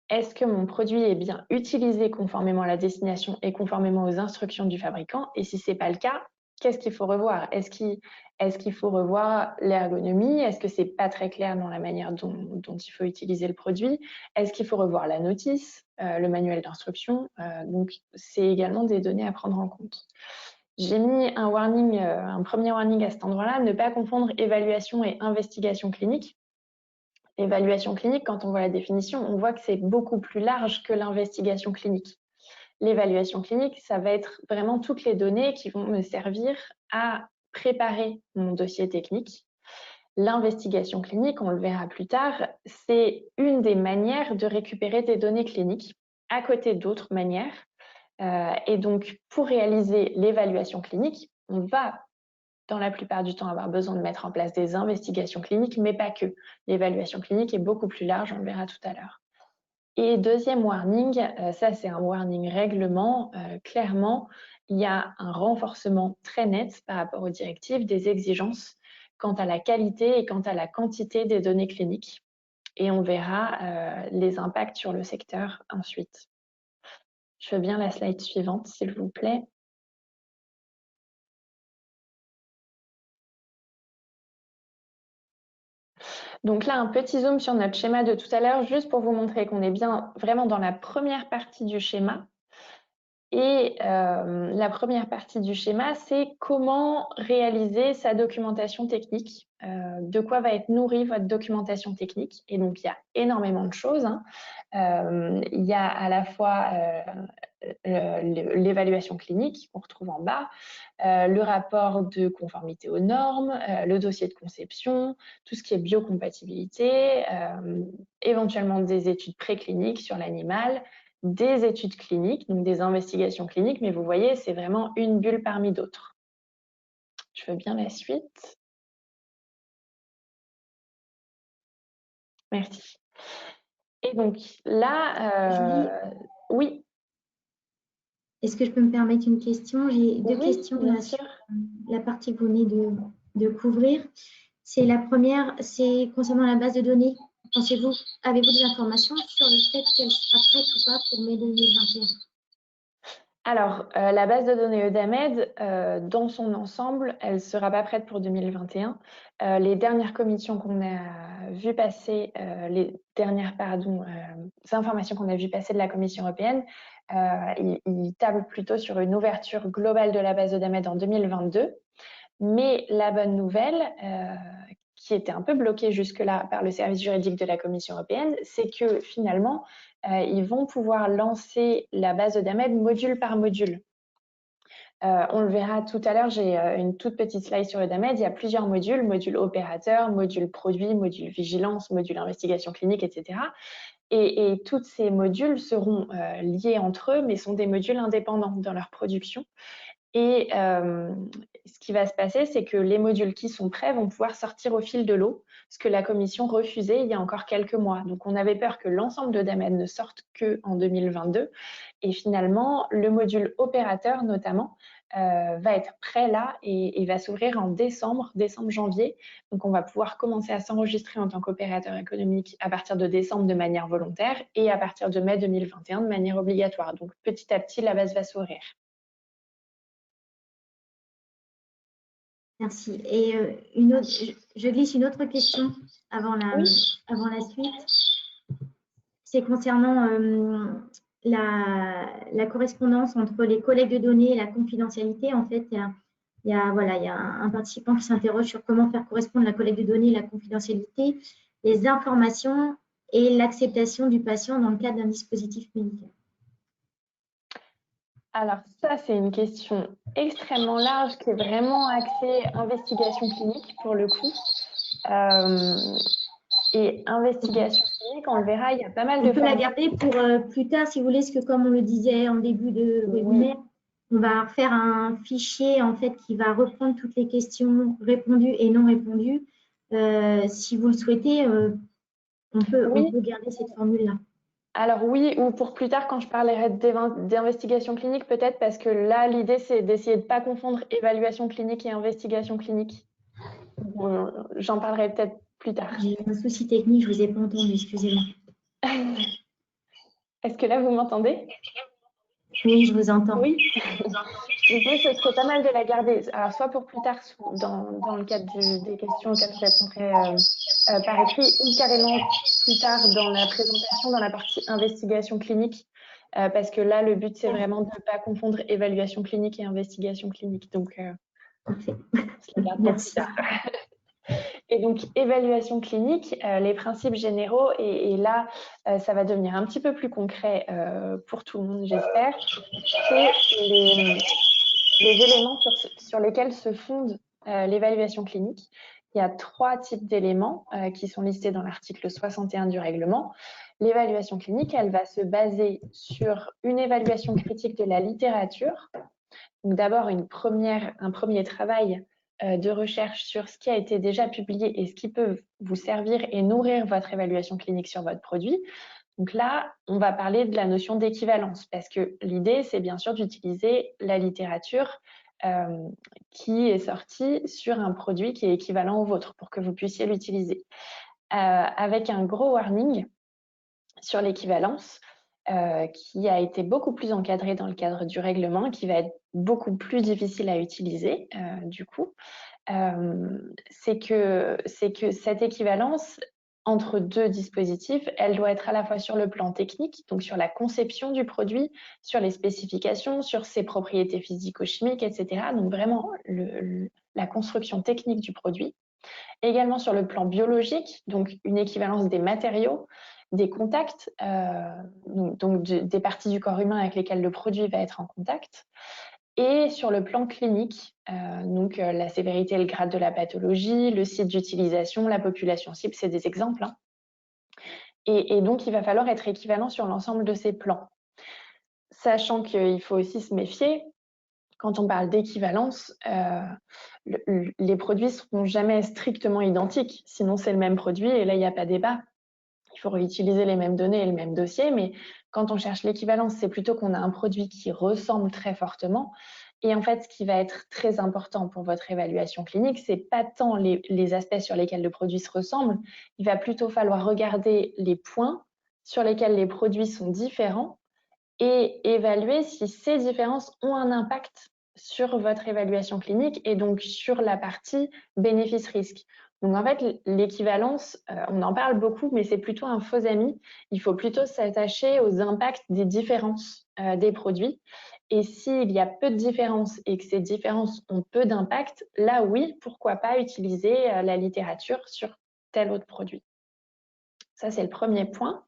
est-ce que mon produit est bien utilisé conformément à la destination et conformément aux instructions du fabricant? Et si ce n'est pas le cas, qu'est-ce qu'il faut revoir? Est-ce qu'il faut revoir l'ergonomie? Est-ce que ce n'est pas très clair dans la manière dont il faut utiliser le produit? Est-ce qu'il faut revoir la notice, le manuel d'instruction? Donc, c'est également des données à prendre en compte. J'ai mis un warning, un premier warning à cet endroit-là, ne pas confondre évaluation et investigation clinique. L'évaluation clinique, quand on voit la définition, on voit que c'est beaucoup plus large que l'investigation clinique. L'évaluation clinique, ça va être vraiment toutes les données qui vont me servir à préparer mon dossier technique. L'investigation clinique, on le verra plus tard, c'est une des manières de récupérer des données cliniques à côté d'autres manières. Et donc, pour réaliser l'évaluation clinique, on va dans la plupart du temps avoir besoin de mettre en place des investigations cliniques, mais pas que. L'évaluation clinique est beaucoup plus large, on le verra tout à l'heure. Et deuxième warning, ça c'est un warning règlement, clairement, il y a un renforcement très net par rapport aux directives des exigences quant à la qualité et quant à la quantité des données cliniques. Et on verra les impacts sur le secteur ensuite. Je veux bien la slide suivante, s'il vous plaît. Donc là, un petit zoom sur notre schéma de tout à l'heure, juste pour vous montrer qu'on est bien vraiment dans la première partie du schéma. Et la première partie du schéma, c'est comment réaliser sa documentation technique. De quoi va être nourrie votre documentation technique. Et donc, il y a énormément de choses, hein. Il y a à la fois l'évaluation clinique qu'on retrouve en bas, le rapport de conformité aux normes, le dossier de conception, tout ce qui est biocompatibilité, éventuellement des études précliniques sur l'animal, des études cliniques, donc des investigations cliniques, mais vous voyez, c'est vraiment une bulle parmi d'autres. Je veux bien la suite. Merci. Et donc là, oui. Est-ce que je peux me permettre une question? J'ai deux questions bien là, sûr. sur la partie que vous venez de couvrir. C'est la première, c'est concernant la base de données. Avez-vous des informations sur le fait qu'elle sera prête ou pas pour mai 2021? Alors, la base de données Eudamed, dans son ensemble, elle ne sera pas prête pour 2021. Les dernières commissions qu'on a vues passer, informations qu'on a vues passer de la Commission européenne, ils tablent plutôt sur une ouverture globale de la base Eudamed en 2022. Mais la bonne nouvelle, qui était un peu bloquée jusque-là par le service juridique de la Commission européenne, c'est que finalement, ils vont pouvoir lancer la base Eudamed module par module. On le verra tout à l'heure, j'ai une toute petite slide sur Eudamed. Il y a plusieurs modules, module opérateur, module produit, module vigilance, module investigation clinique, etc. Et tous ces modules seront liés entre eux, mais sont des modules indépendants dans leur production. Et ce qui va se passer, c'est que les modules qui sont prêts vont pouvoir sortir au fil de l'eau, ce que la Commission refusait il y a encore quelques mois. Donc, on avait peur que l'ensemble de Damed ne sorte qu'en 2022. Et finalement, le module opérateur, notamment, va être prêt là et va s'ouvrir en décembre-janvier. Donc, on va pouvoir commencer à s'enregistrer en tant qu'opérateur économique à partir de décembre de manière volontaire et à partir de mai 2021 de manière obligatoire. Donc, petit à petit, la base va s'ouvrir. Merci. Et je glisse une autre question avant la suite. C'est concernant la correspondance entre les collectes de données et la confidentialité. En fait, il y a un participant qui s'interroge sur comment faire correspondre la collecte de données et la confidentialité, les informations et l'acceptation du patient dans le cadre d'un dispositif médical. Alors ça, c'est une question extrêmement large qui est vraiment axée investigation clinique pour le coup. Et investigation clinique, on le verra, il y a pas mal de... On peut la garder pour plus tard, si vous voulez, parce que comme on le disait en début de webinaire, on va faire un fichier en fait qui va reprendre toutes les questions répondues et non répondues. Si vous le souhaitez, on peut garder cette formule-là. Alors oui, ou pour plus tard quand je parlerai d'investigation clinique, peut-être, parce que là, l'idée, c'est d'essayer de ne pas confondre évaluation clinique et investigation clinique. J'en parlerai peut-être plus tard. J'ai un souci technique, je ne vous ai pas entendu, excusez-moi. Est-ce que là, vous m'entendez? Oui, je vous entends. Oui. L'idée, ce serait pas mal de la garder, alors soit pour plus tard, dans le cadre des questions auxquelles je répondrai par écrit, ou carrément plus tard dans la présentation, dans la partie investigation clinique, parce que là, le but, c'est vraiment de ne pas confondre évaluation clinique et investigation clinique. Donc, parfait. Je la garde pour plus tard. Et donc, évaluation clinique, les principes généraux, et là, ça va devenir un petit peu plus concret pour tout le monde, j'espère, c'est les éléments sur lesquels se fonde l'évaluation clinique. Il y a 3 types d'éléments qui sont listés dans l'article 61 du règlement. L'évaluation clinique, elle va se baser sur une évaluation critique de la littérature. Donc d'abord, un premier travail de recherche sur ce qui a été déjà publié et ce qui peut vous servir et nourrir votre évaluation clinique sur votre produit. Donc là, on va parler de la notion d'équivalence parce que l'idée, c'est bien sûr d'utiliser la littérature qui est sortie sur un produit qui est équivalent au vôtre pour que vous puissiez l'utiliser. Avec un gros warning sur l'équivalence qui a été beaucoup plus encadré dans le cadre du règlement, qui va être beaucoup plus difficile à utiliser du coup. C'est que cette équivalence, entre deux dispositifs, elle doit être à la fois sur le plan technique, donc sur la conception du produit, sur les spécifications, sur ses propriétés physico-chimiques, etc. Donc vraiment la construction technique du produit. Également sur le plan biologique, donc une équivalence des matériaux, des contacts, donc des parties du corps humain avec lesquelles le produit va être en contact. Et sur le plan clinique, donc la sévérité et le grade de la pathologie, le site d'utilisation, la population cible, c'est des exemples. Hein. Et donc, il va falloir être équivalent sur l'ensemble de ces plans. Sachant qu'il faut aussi se méfier, quand on parle d'équivalence, les produits ne seront jamais strictement identiques, sinon c'est le même produit et là, il n'y a pas débat. Il faut réutiliser les mêmes données et le même dossier, mais quand on cherche l'équivalence, c'est plutôt qu'on a un produit qui ressemble très fortement. Et en fait, ce qui va être très important pour votre évaluation clinique, c'est pas tant les aspects sur lesquels le produit se ressemble, il va plutôt falloir regarder les points sur lesquels les produits sont différents et évaluer si ces différences ont un impact sur votre évaluation clinique et donc sur la partie bénéfice-risque. Donc en fait, l'équivalence, on en parle beaucoup, mais c'est plutôt un faux ami. Il faut plutôt s'attacher aux impacts des différences des produits. Et s'il y a peu de différences et que ces différences ont peu d'impact, là oui, pourquoi pas utiliser la littérature sur tel autre produit. Ça, c'est le premier point.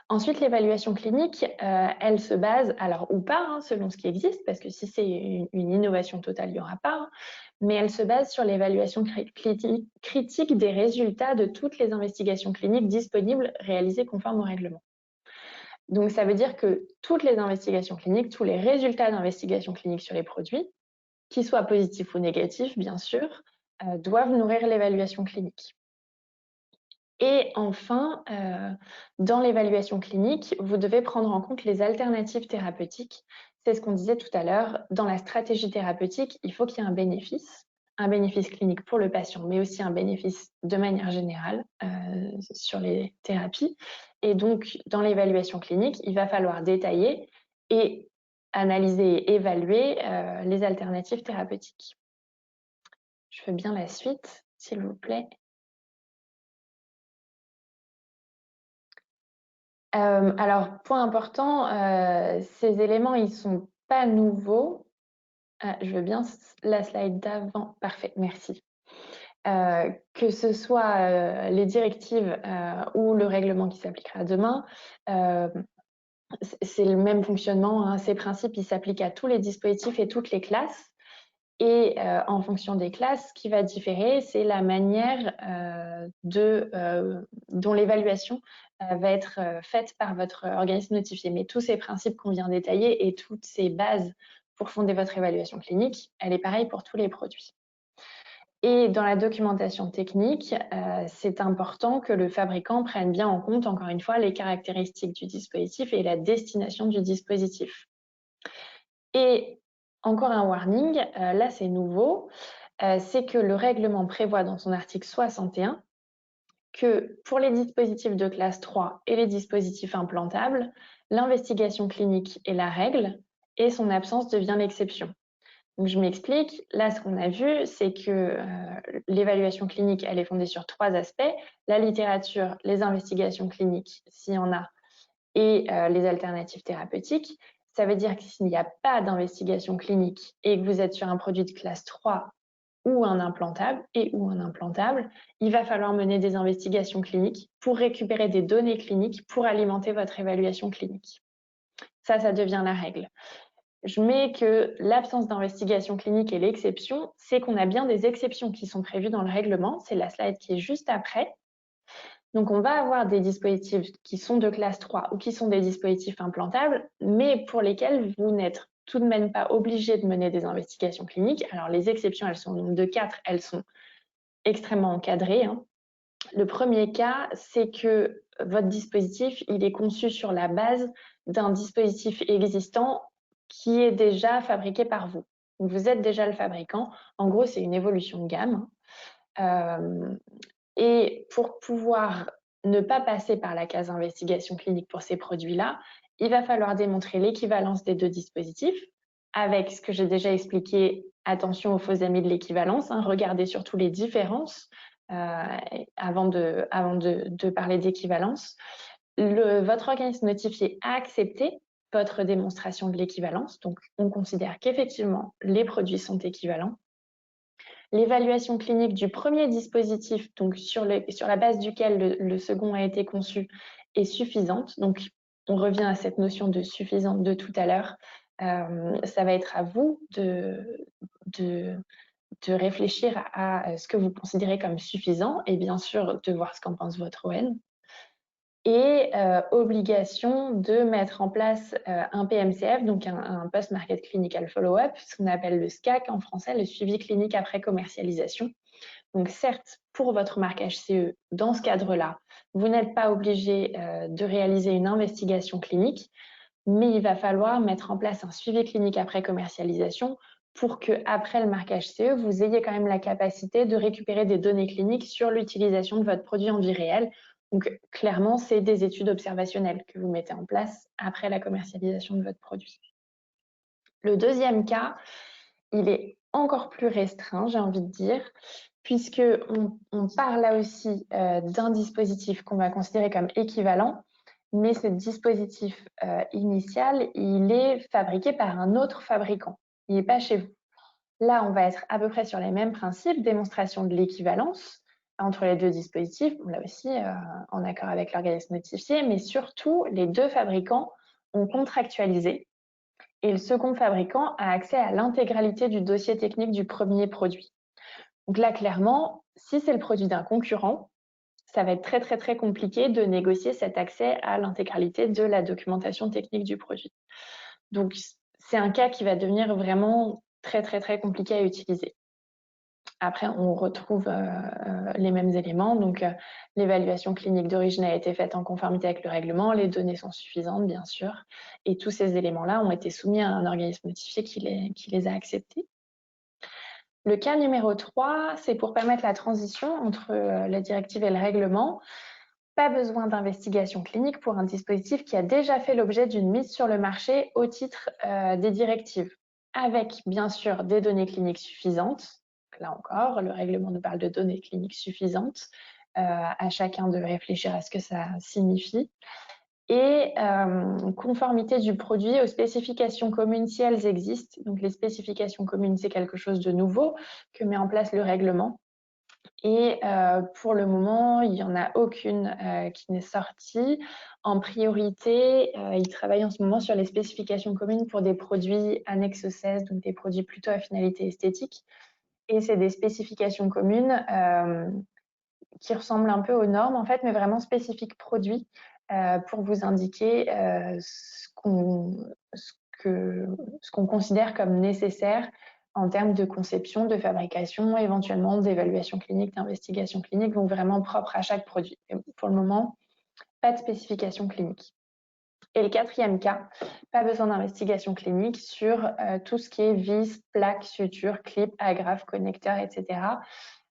Ensuite, l'évaluation clinique, elle se base, alors ou pas, hein, selon ce qui existe, parce que si c'est une innovation totale, il n'y aura pas, hein, mais elle se base sur l'évaluation critique des résultats de toutes les investigations cliniques disponibles réalisées conformes au règlement. Donc, ça veut dire que toutes les investigations cliniques, tous les résultats d'investigations cliniques sur les produits, qu'ils soient positifs ou négatifs, bien sûr, doivent nourrir l'évaluation clinique. Et enfin, dans l'évaluation clinique, vous devez prendre en compte les alternatives thérapeutiques. C'est ce qu'on disait tout à l'heure. Dans la stratégie thérapeutique, il faut qu'il y ait un bénéfice clinique pour le patient, mais aussi un bénéfice de manière générale sur les thérapies. Et donc, dans l'évaluation clinique, il va falloir détailler et analyser et évaluer les alternatives thérapeutiques. Je veux bien la suite, s'il vous plaît. Alors, point important, ces éléments, ils ne sont pas nouveaux. Je veux bien la slide d'avant. Parfait, merci. Que ce soit les directives ou le règlement qui s'appliquera demain, c'est le même fonctionnement. Hein. Ces principes, ils s'appliquent à tous les dispositifs et toutes les classes. Et en fonction des classes, ce qui va différer, c'est la manière dont l'évaluation va être faite par votre organisme notifié. Mais tous ces principes qu'on vient détailler et toutes ces bases pour fonder votre évaluation clinique, elle est pareille pour tous les produits. Et dans la documentation technique, c'est important que le fabricant prenne bien en compte, encore une fois, les caractéristiques du dispositif et la destination du dispositif. Et encore un warning, là c'est nouveau, c'est que le règlement prévoit dans son article 61 que pour les dispositifs de classe 3 et les dispositifs implantables, l'investigation clinique est la règle et son absence devient l'exception. Donc je m'explique, là ce qu'on a vu, c'est que l'évaluation clinique, elle est fondée sur 3 aspects, la littérature, les investigations cliniques, s'il y en a, et les alternatives thérapeutiques. Ça veut dire que s'il n'y a pas d'investigation clinique et que vous êtes sur un produit de classe 3 ou un implantable, il va falloir mener des investigations cliniques pour récupérer des données cliniques pour alimenter votre évaluation clinique. Ça devient la règle. Je mets que l'absence d'investigation clinique est l'exception, c'est qu'on a bien des exceptions qui sont prévues dans le règlement, c'est la slide qui est juste après. Donc, on va avoir des dispositifs qui sont de classe 3 ou qui sont des dispositifs implantables, mais pour lesquels vous n'êtes tout de même pas obligé de mener des investigations cliniques. Alors, les exceptions, elles sont au nombre de 4, elles sont extrêmement encadrées. Hein. Le premier cas, c'est que votre dispositif, il est conçu sur la base d'un dispositif existant qui est déjà fabriqué par vous. Donc, vous êtes déjà le fabricant. En gros, c'est une évolution de gamme. Et pour pouvoir ne pas passer par la case investigation clinique pour ces produits-là, il va falloir démontrer l'équivalence des 2 dispositifs avec ce que j'ai déjà expliqué, attention aux faux amis de l'équivalence, hein, regardez surtout les différences avant de parler d'équivalence. Votre organisme notifié a accepté votre démonstration de l'équivalence, donc on considère qu'effectivement les produits sont équivalents. L'évaluation clinique du premier dispositif, donc sur la base duquel le second a été conçu, est suffisante. Donc on revient à cette notion de suffisante de tout à l'heure. Ça va être à vous de réfléchir à ce que vous considérez comme suffisant et bien sûr de voir ce qu'en pense votre ON. Et obligation de mettre en place un PMCF, donc un Post-Market Clinical Follow-up, ce qu'on appelle le SCAC en français, le suivi clinique après commercialisation. Donc certes, pour votre marque HCE, dans ce cadre-là, vous n'êtes pas obligé de réaliser une investigation clinique, mais il va falloir mettre en place un suivi clinique après commercialisation pour qu'après le marquage CE, vous ayez quand même la capacité de récupérer des données cliniques sur l'utilisation de votre produit en vie réelle. Donc clairement, c'est des études observationnelles que vous mettez en place après la commercialisation de votre produit. Le deuxième cas, il est encore plus restreint, j'ai envie de dire, puisqu'on parle là aussi d'un dispositif qu'on va considérer comme équivalent, mais ce dispositif initial, il est fabriqué par un autre fabricant. Il n'est pas chez vous. Là, on va être à peu près sur les mêmes principes, démonstration de l'équivalence entre les deux dispositifs, là aussi en accord avec l'organisme notifié, mais surtout, les deux fabricants ont contractualisé et le second fabricant a accès à l'intégralité du dossier technique du premier produit. Donc là, clairement, si c'est le produit d'un concurrent, ça va être très, très, très compliqué de négocier cet accès à l'intégralité de la documentation technique du produit. Donc, c'est un cas qui va devenir vraiment très, très, très compliqué à utiliser. Après, on retrouve les mêmes éléments. Donc, l'évaluation clinique d'origine a été faite en conformité avec le règlement. Les données sont suffisantes, bien sûr. Et tous ces éléments-là ont été soumis à un organisme notifié qui les a acceptés. Le cas numéro 3, c'est pour permettre la transition entre la directive et le règlement. Pas besoin d'investigation clinique pour un dispositif qui a déjà fait l'objet d'une mise sur le marché au titre des directives, avec bien sûr des données cliniques suffisantes. Là encore, le règlement nous parle de données cliniques suffisantes, à chacun de réfléchir à ce que ça signifie. Et conformité du produit aux spécifications communes si elles existent. Donc les spécifications communes, c'est quelque chose de nouveau que met en place le règlement. Et pour le moment, il n'y en a aucune qui n'est sortie. En priorité, ils travaillent en ce moment sur les spécifications communes pour des produits annexes 16, donc des produits plutôt à finalité esthétique. Et c'est des spécifications communes qui ressemblent un peu aux normes, en fait, mais vraiment spécifiques produits pour vous indiquer ce qu'on considère comme nécessaire en termes de conception, de fabrication, éventuellement d'évaluation clinique, d'investigation clinique, donc vraiment propre à chaque produit. Et pour le moment, pas de spécification clinique. Et le quatrième cas, pas besoin d'investigation clinique sur tout ce qui est vis, plaques, sutures, clips, agrafes, connecteurs, etc.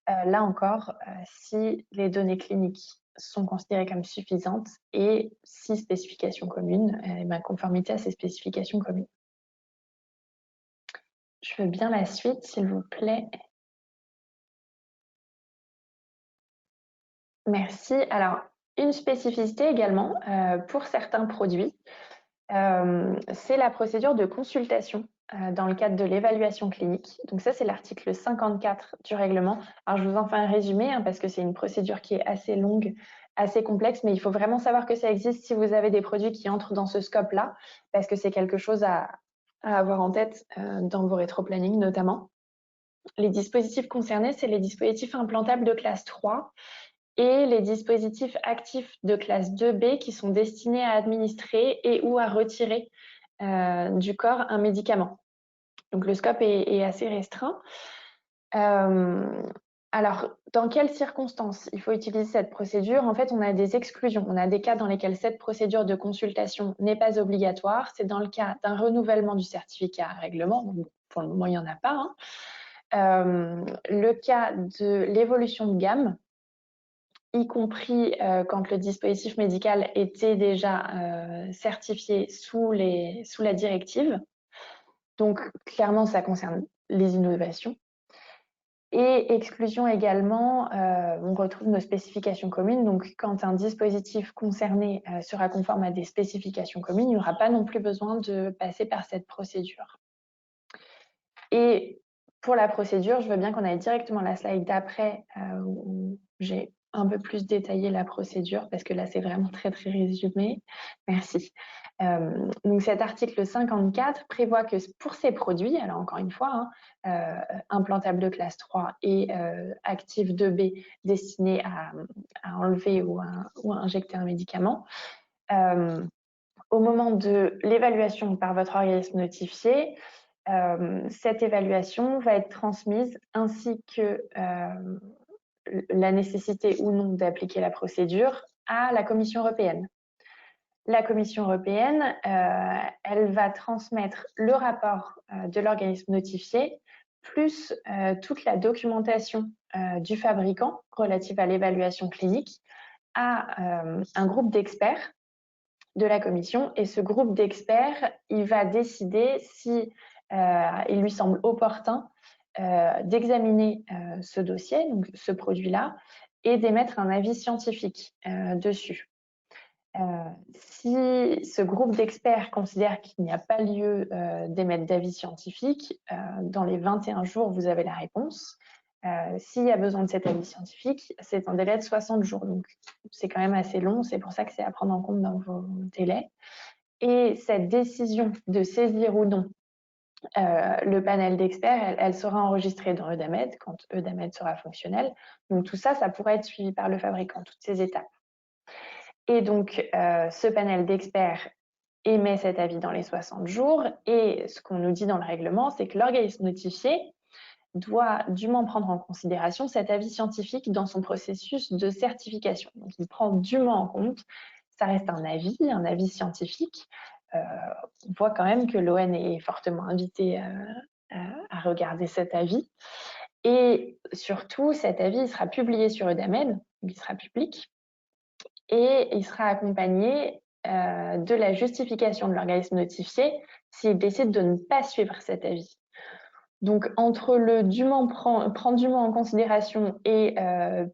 Là encore, si les données cliniques sont considérées comme suffisantes et si spécifications communes, conformité à ces spécifications communes. Je veux bien la suite, s'il vous plaît. Merci. Alors, une spécificité également pour certains produits, c'est la procédure de consultation dans le cadre de l'évaluation clinique. Donc ça, c'est l'article 54 du règlement. Alors, je vous en fais un résumé parce que c'est une procédure qui est assez longue, assez complexe, mais il faut vraiment savoir que ça existe si vous avez des produits qui entrent dans ce scope-là, parce que c'est quelque chose à avoir en tête dans vos rétro-plannings notamment. Les dispositifs concernés, c'est les dispositifs implantables de classe 3 et les dispositifs actifs de classe 2B qui sont destinés à administrer et ou à retirer du corps un médicament. Donc le scope est assez restreint. Alors, dans quelles circonstances il faut utiliser cette procédure? En fait, on a des exclusions. On a des cas dans lesquels cette procédure de consultation n'est pas obligatoire. C'est dans le cas d'un renouvellement du certificat à règlement. Donc, pour le moment, il n'y en a pas. Le cas de l'évolution de gamme, y compris quand le dispositif médical était déjà certifié sous la directive. Donc, clairement, ça concerne les innovations. Et exclusion également, on retrouve nos spécifications communes. Donc, quand un dispositif concerné sera conforme à des spécifications communes, il n'y aura pas non plus besoin de passer par cette procédure. Et pour la procédure, je veux bien qu'on aille directement à la slide d'après où j'ai un peu plus détaillé la procédure parce que là, c'est vraiment très, très résumé. Merci. Donc, cet article 54 prévoit que pour ces produits, alors encore une fois, implantables de classe 3 et actifs 2B destinés à enlever ou à injecter un médicament, au moment de l'évaluation par votre organisme notifié, cette évaluation va être transmise ainsi que la nécessité ou non d'appliquer la procédure à la Commission européenne. La Commission européenne, elle va transmettre le rapport de l'organisme notifié, plus toute la documentation du fabricant relative à l'évaluation clinique à un groupe d'experts de la Commission. Et ce groupe d'experts, il va décider si il lui semble opportun d'examiner ce dossier, donc ce produit-là, et d'émettre un avis scientifique dessus. Si ce groupe d'experts considère qu'il n'y a pas lieu d'émettre d'avis scientifique, dans les 21 jours, vous avez la réponse. S'il y a besoin de cet avis scientifique, c'est un délai de 60 jours. Donc, c'est quand même assez long. C'est pour ça que c'est à prendre en compte dans vos délais. Et cette décision de saisir ou non le panel d'experts, elle sera enregistrée dans EUDAMED quand EUDAMED sera fonctionnel. Donc, tout ça, ça pourra être suivi par le fabricant, toutes ces étapes. Et donc, ce panel d'experts émet cet avis dans les 60 jours. Et ce qu'on nous dit dans le règlement, c'est que l'organisme notifié doit dûment prendre en considération cet avis scientifique dans son processus de certification. Donc, il prend dûment en compte, ça reste un avis scientifique. On voit quand même que l'ON est fortement invité à regarder cet avis. Et surtout, cet avis il sera publié sur EUDAMED, il sera public. Et il sera accompagné de la justification de l'organisme notifié s'il décide de ne pas suivre cet avis. Donc, entre le prend dûment en considération et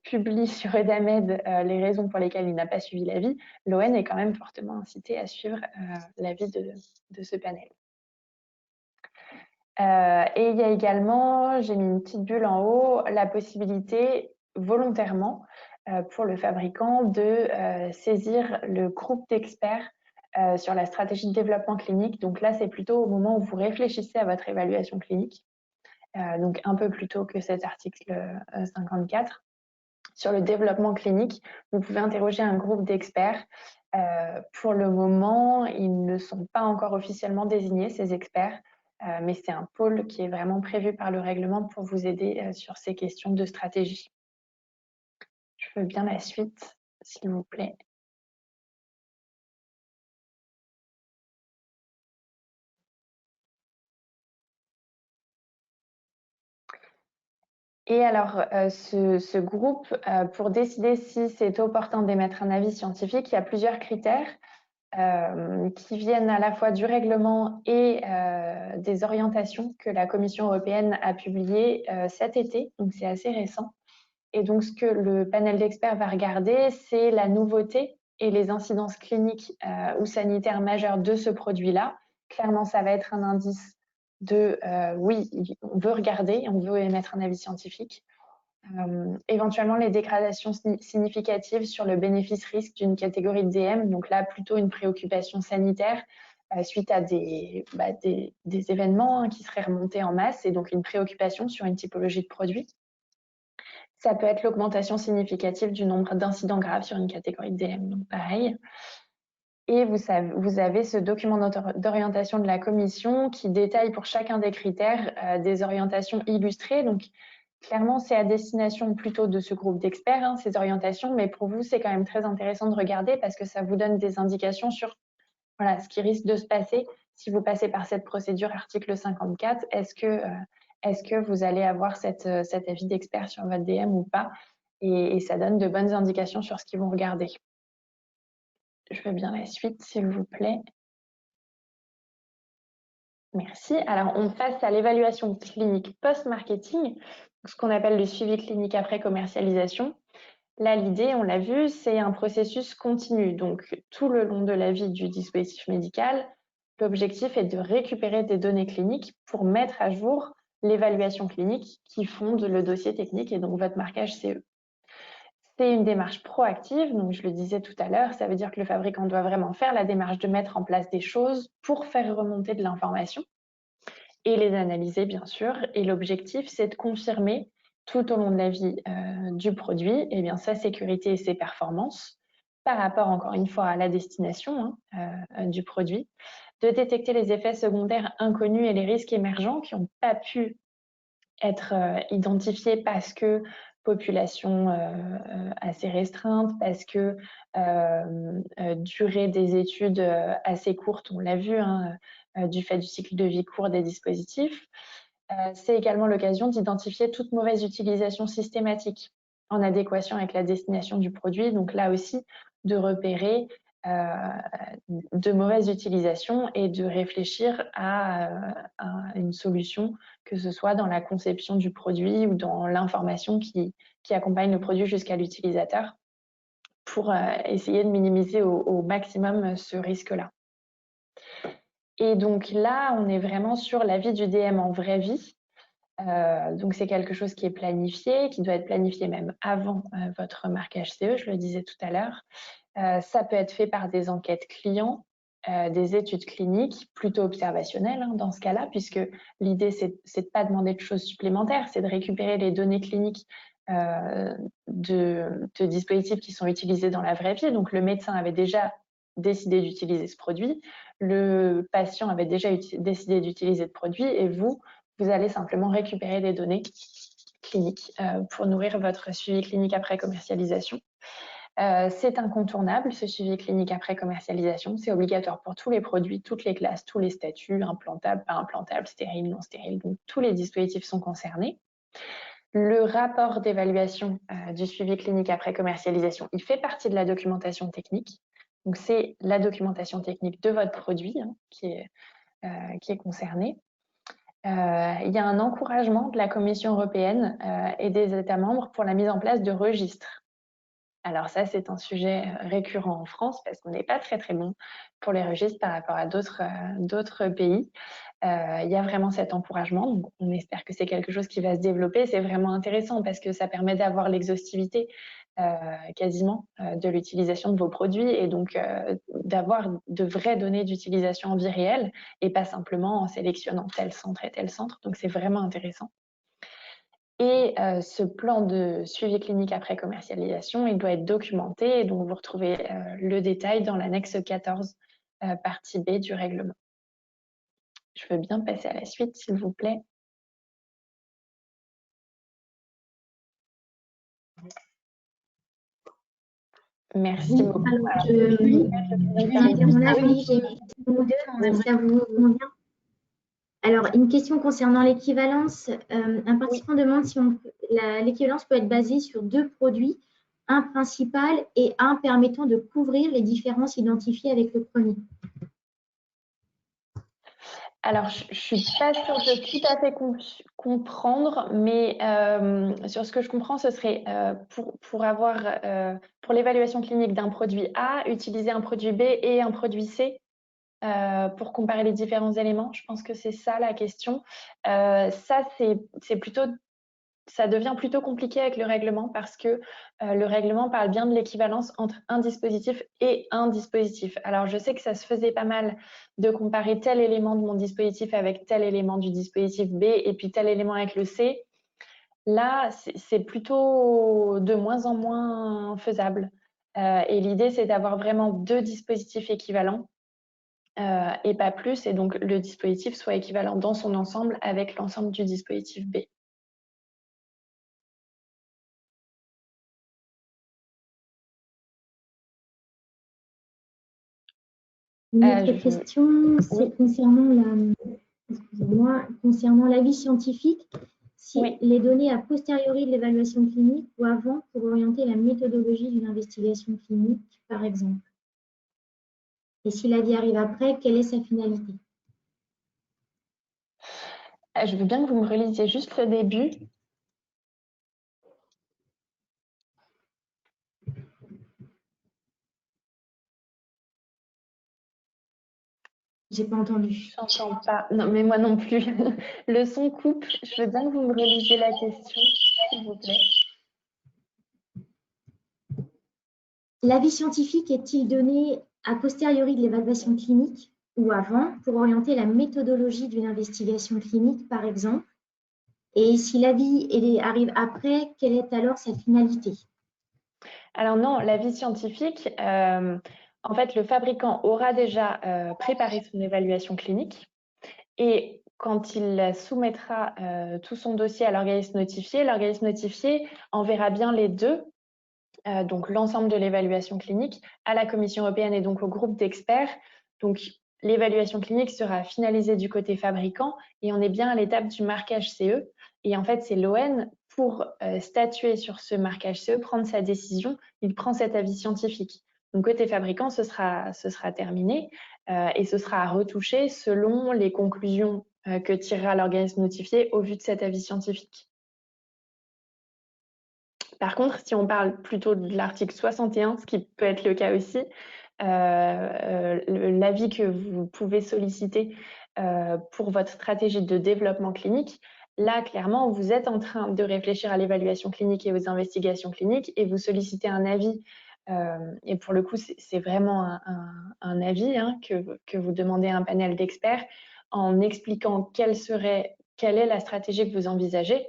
publie sur EUDAMED les raisons pour lesquelles il n'a pas suivi l'avis, l'ON est quand même fortement incité à suivre l'avis de ce panel. Et il y a également, j'ai mis une petite bulle en haut, la possibilité volontairement pour le fabricant de saisir le groupe d'experts sur la stratégie de développement clinique. Donc là, c'est plutôt au moment où vous réfléchissez à votre évaluation clinique, donc un peu plus tôt que cet article 54. Sur le développement clinique, vous pouvez interroger un groupe d'experts. Pour le moment, ils ne sont pas encore officiellement désignés, ces experts, mais c'est un pôle qui est vraiment prévu par le règlement pour vous aider sur ces questions de stratégie. Je veux bien la suite, s'il vous plaît. Et alors, ce groupe, pour décider si c'est opportun d'émettre un avis scientifique, il y a plusieurs critères qui viennent à la fois du règlement et des orientations que la Commission européenne a publiées cet été, donc c'est assez récent. Et donc, ce que le panel d'experts va regarder, c'est la nouveauté et les incidences cliniques ou sanitaires majeures de ce produit-là. Clairement, ça va être un indice de oui, on veut regarder, on veut émettre un avis scientifique. Éventuellement, les dégradations significatives sur le bénéfice-risque d'une catégorie de DM, donc là, plutôt une préoccupation sanitaire suite à des événements qui seraient remontés en masse et donc une préoccupation sur une typologie de produit. Ça peut être l'augmentation significative du nombre d'incidents graves sur une catégorie de DM, donc pareil. Et vous avez ce document d'orientation de la Commission qui détaille pour chacun des critères des orientations illustrées. Donc, clairement, c'est à destination plutôt de ce groupe d'experts, ces orientations, mais pour vous, c'est quand même très intéressant de regarder parce que ça vous donne des indications sur ce qui risque de se passer si vous passez par cette procédure article 54. Est-ce que vous allez avoir cet avis d'expert sur votre DM ou pas? Et ça donne de bonnes indications sur ce qu'ils vont regarder. Je veux bien la suite, s'il vous plaît. Merci. Alors, on passe à l'évaluation clinique post-marketing. ce qu'on appelle le suivi clinique après commercialisation. Là, l'idée, on l'a vu, c'est un processus continu. Donc, tout le long de la vie du dispositif médical, l'objectif est de récupérer des données cliniques pour mettre à jour l'évaluation clinique qui fonde le dossier technique et donc votre marquage CE. C'est une démarche proactive, donc je le disais tout à l'heure, ça veut dire que le fabricant doit vraiment faire la démarche de mettre en place des choses pour faire remonter de l'information et les analyser, bien sûr. Et l'objectif, c'est de confirmer tout au long de la vie du produit, eh bien, sa sécurité et ses performances par rapport, encore une fois, à la destination du produit, de détecter les effets secondaires inconnus et les risques émergents qui n'ont pas pu être identifiés parce que population assez restreinte, parce que durée des études assez courte, on l'a vu, du fait du cycle de vie court des dispositifs. C'est également l'occasion d'identifier toute mauvaise utilisation systématique en adéquation avec la destination du produit. Donc là aussi, de repérer de mauvaises utilisations et de réfléchir à une solution, que ce soit dans la conception du produit ou dans l'information qui accompagne le produit jusqu'à l'utilisateur pour essayer de minimiser au maximum ce risque-là. Et donc là, on est vraiment sur la vie du DM en vraie vie. Donc c'est quelque chose qui est planifié, qui doit être planifié même avant votre marquage CE, je le disais tout à l'heure. Ça peut être fait par des enquêtes clients, des études cliniques plutôt observationnelles dans ce cas-là, puisque l'idée, c'est de pas demander de choses supplémentaires, c'est de récupérer les données cliniques de dispositifs qui sont utilisés dans la vraie vie. Donc le médecin avait déjà décidé d'utiliser ce produit, le patient avait déjà décidé d'utiliser ce produit, et vous allez simplement récupérer des données cliniques pour nourrir votre suivi clinique après commercialisation. C'est incontournable, ce suivi clinique après commercialisation. C'est obligatoire pour tous les produits, toutes les classes, tous les statuts, implantables, pas implantables, stériles, non stériles. Donc, tous les dispositifs sont concernés. Le rapport d'évaluation du suivi clinique après commercialisation, il fait partie de la documentation technique. Donc, c'est la documentation technique de votre produit qui est concernée. Il y a un encouragement de la Commission européenne et des États membres pour la mise en place de registres. Alors ça, c'est un sujet récurrent en France parce qu'on n'est pas très très bon pour les registres par rapport à d'autres pays. Il y a vraiment cet encouragement, donc on espère que c'est quelque chose qui va se développer. C'est vraiment intéressant parce que ça permet d'avoir l'exhaustivité quasiment de l'utilisation de vos produits et donc d'avoir de vraies données d'utilisation en vie réelle et pas simplement en sélectionnant tel centre et tel centre. Donc c'est vraiment intéressant. Et ce plan de suivi clinique après commercialisation, il doit être documenté. Et donc, vous retrouvez le détail dans l'annexe 14, partie B du règlement. Je veux bien passer à la suite, s'il vous plaît. Merci beaucoup. Alors, une question concernant l'équivalence. Un participant demande si l'équivalence peut être basée sur deux produits, un principal et un permettant de couvrir les différences identifiées avec le premier. Alors, je ne suis pas sûre de tout à fait comprendre, mais sur ce que je comprends, ce serait pour l'évaluation clinique d'un produit A, utiliser un produit B et un produit C. Pour comparer les différents éléments, je pense que c'est ça la question. Ça devient plutôt compliqué avec le règlement parce que le règlement parle bien de l'équivalence entre un dispositif et un dispositif. Alors, je sais que ça se faisait pas mal de comparer tel élément de mon dispositif avec tel élément du dispositif B et puis tel élément avec le C. Là, c'est plutôt de moins en moins faisable. Et l'idée, c'est d'avoir vraiment deux dispositifs équivalents et pas plus, et donc le dispositif soit équivalent dans son ensemble avec l'ensemble du dispositif B. Une autre question, c'est concernant l'avis scientifique, si les données a posteriori de l'évaluation clinique ou avant pour orienter la méthodologie d'une investigation clinique, par exemple. Et si l'avis arrive après, quelle est sa finalité? Je veux bien que vous me relisiez juste le début. J'ai pas entendu. J'entends pas. Non, mais moi non plus. Le son coupe. Je veux bien que vous me relisiez la question, s'il vous plaît. L'avis scientifique est-il donné a posteriori de l'évaluation clinique ou avant pour orienter la méthodologie d'une investigation clinique, par exemple? Et si l'avis arrive après, quelle est alors sa finalité? Alors non, l'avis scientifique, en fait, le fabricant aura déjà préparé son évaluation clinique et quand il soumettra tout son dossier à l'organisme notifié enverra bien les deux, donc l'ensemble de l'évaluation clinique, à la Commission européenne et donc au groupe d'experts. Donc l'évaluation clinique sera finalisée du côté fabricant et on est bien à l'étape du marquage CE. Et en fait, c'est l'ON pour statuer sur ce marquage CE, prendre sa décision, il prend cet avis scientifique. Donc côté fabricant, ce sera terminé et ce sera à retoucher selon les conclusions que tirera l'organisme notifié au vu de cet avis scientifique. Par contre, si on parle plutôt de l'article 61, ce qui peut être le cas aussi, l'avis que vous pouvez solliciter pour votre stratégie de développement clinique, là, clairement, vous êtes en train de réfléchir à l'évaluation clinique et aux investigations cliniques et vous sollicitez un avis. Et pour le coup, c'est vraiment un avis que vous demandez à un panel d'experts en expliquant quelle est la stratégie que vous envisagez.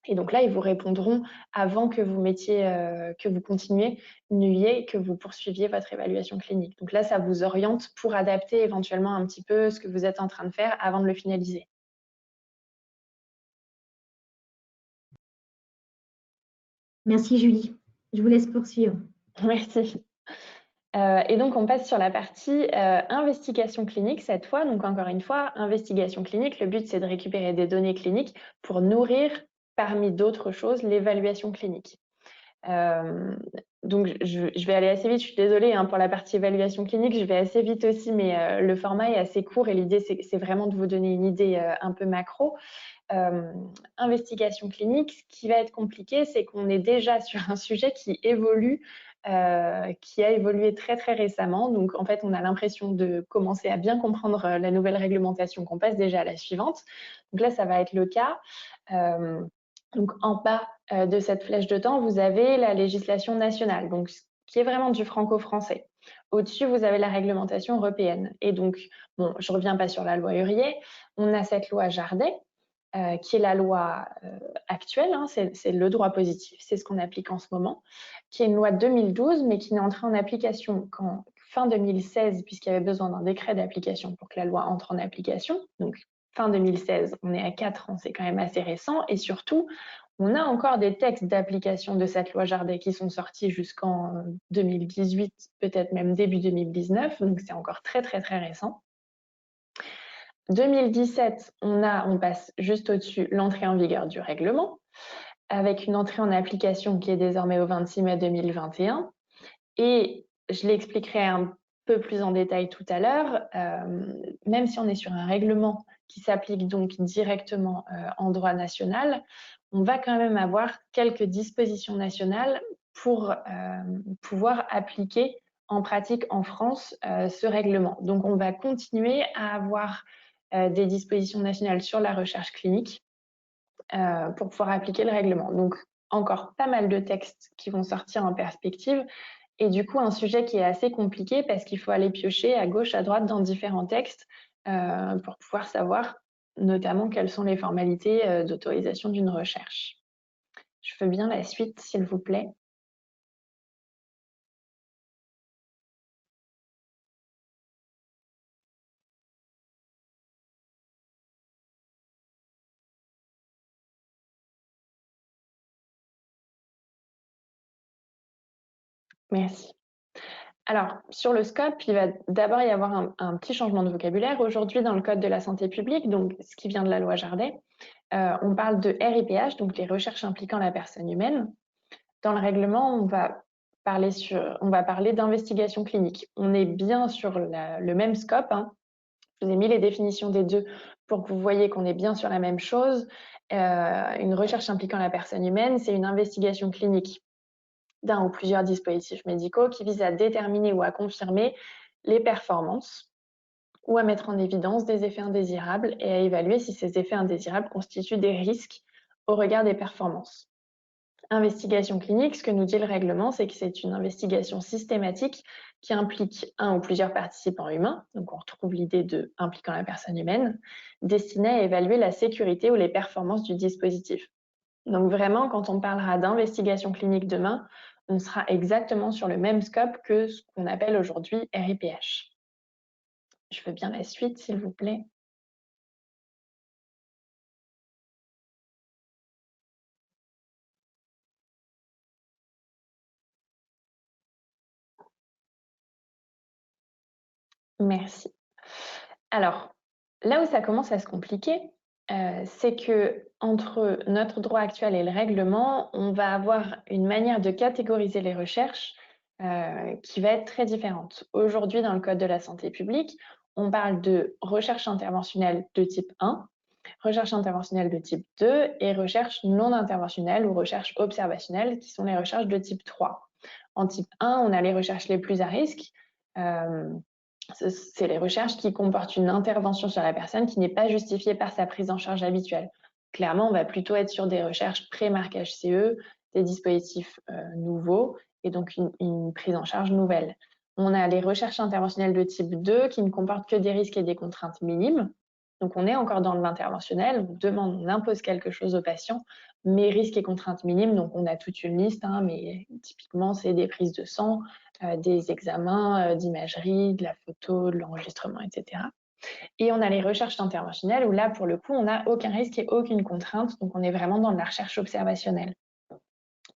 Et donc là, ils vous répondront avant que vous que vous continuiez, que vous poursuiviez votre évaluation clinique. Donc là, ça vous oriente pour adapter éventuellement un petit peu ce que vous êtes en train de faire avant de le finaliser. Merci Julie. Je vous laisse poursuivre. Merci. Et donc, on passe sur la partie investigation clinique cette fois. Donc, encore une fois, investigation clinique, le but, c'est de récupérer des données cliniques pour nourrir, parmi d'autres choses, l'évaluation clinique. Donc, je vais aller assez vite. Je suis désolée pour la partie évaluation clinique. Je vais assez vite aussi, mais le format est assez court et l'idée, c'est vraiment de vous donner une idée un peu macro. Investigation clinique, ce qui va être compliqué, c'est qu'on est déjà sur un sujet qui évolue, qui a évolué très très récemment. Donc en fait, on a l'impression de commencer à bien comprendre la nouvelle réglementation, qu'on passe déjà à la suivante. Donc là, ça va être le cas. Donc en bas de cette flèche de temps, vous avez la législation nationale, donc qui est vraiment du franco-français. Au-dessus, vous avez la réglementation européenne. Et donc, bon, je ne reviens pas sur la loi Huriet, on a cette loi Jardé, qui est la loi actuelle, c'est le droit positif, c'est ce qu'on applique en ce moment, qui est une loi de 2012, mais qui n'est entrée en application qu'en fin 2016, puisqu'il y avait besoin d'un décret d'application pour que la loi entre en application. Donc, fin 2016, on est à 4 ans, c'est quand même assez récent, et surtout, on a encore des textes d'application de cette loi Jardé qui sont sortis jusqu'en 2018, peut-être même début 2019, donc c'est encore très très très récent. 2017, on passe juste au-dessus l'entrée en vigueur du règlement, avec une entrée en application qui est désormais au 26 mai 2021. Et je l'expliquerai un peu plus en détail tout à l'heure, même si on est sur un règlement qui s'applique donc directement en droit national, on va quand même avoir quelques dispositions nationales pour pouvoir appliquer en pratique en France ce règlement. Donc on va continuer à avoir des dispositions nationales sur la recherche clinique pour pouvoir appliquer le règlement. Donc, encore pas mal de textes qui vont sortir en perspective et du coup, un sujet qui est assez compliqué parce qu'il faut aller piocher à gauche, à droite dans différents textes pour pouvoir savoir notamment quelles sont les formalités d'autorisation d'une recherche. Je veux bien la suite, s'il vous plaît. Merci. Alors, sur le scope, il va d'abord y avoir un petit changement de vocabulaire. Aujourd'hui, dans le Code de la santé publique, donc ce qui vient de la loi Jardé, on parle de RIPH, donc les recherches impliquant la personne humaine. Dans le règlement, on va parler d'investigation clinique. On est bien sur le même scope. Je vous ai mis les définitions des deux pour que vous voyez qu'on est bien sur la même chose. Une recherche impliquant la personne humaine, c'est une investigation clinique d'un ou plusieurs dispositifs médicaux qui visent à déterminer ou à confirmer les performances ou à mettre en évidence des effets indésirables et à évaluer si ces effets indésirables constituent des risques au regard des performances. Investigation clinique, ce que nous dit le règlement, c'est que c'est une investigation systématique qui implique un ou plusieurs participants humains, donc on retrouve l'idée de impliquant la personne humaine, destinée à évaluer la sécurité ou les performances du dispositif. Donc vraiment, quand on parlera d'investigation clinique demain, on sera exactement sur le même scope que ce qu'on appelle aujourd'hui RIPH. Je veux bien la suite, s'il vous plaît. Merci. Alors, là où ça commence à se compliquer, c'est que entre notre droit actuel et le règlement, on va avoir une manière de catégoriser les recherches qui va être très différente. Aujourd'hui, dans le Code de la santé publique, on parle de recherche interventionnelle de type 1, recherche interventionnelle de type 2 et recherche non interventionnelle ou recherche observationnelle, qui sont les recherches de type 3. En type 1, on a les recherches les plus à risque. C'est les recherches qui comportent une intervention sur la personne qui n'est pas justifiée par sa prise en charge habituelle. Clairement, on va plutôt être sur des recherches pré-marquage CE, des dispositifs nouveaux et donc une prise en charge nouvelle. On a les recherches interventionnelles de type 2 qui ne comportent que des risques et des contraintes minimes. Donc, on est encore dans l'interventionnel, on demande, on impose quelque chose aux patients, mais risques et contraintes minimes, donc on a toute une liste, mais typiquement, c'est des prises de sang, des examens d'imagerie, de la photo, de l'enregistrement, etc. Et on a les recherches interventionnelles où là, pour le coup, on n'a aucun risque et aucune contrainte, donc on est vraiment dans de la recherche observationnelle.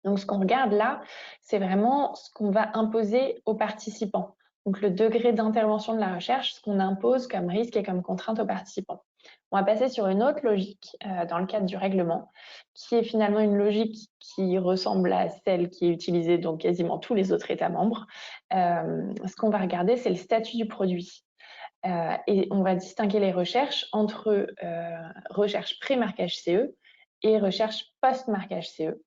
Donc, ce qu'on regarde là, c'est vraiment ce qu'on va imposer aux participants. Donc, le degré d'intervention de la recherche, ce qu'on impose comme risque et comme contrainte aux participants. On va passer sur une autre logique dans le cadre du règlement, qui est finalement une logique qui ressemble à celle qui est utilisée dans quasiment tous les autres États membres. Ce qu'on va regarder, c'est le statut du produit. Et on va distinguer les recherches entre recherche pré-marquage CE et recherche post-marquage CE.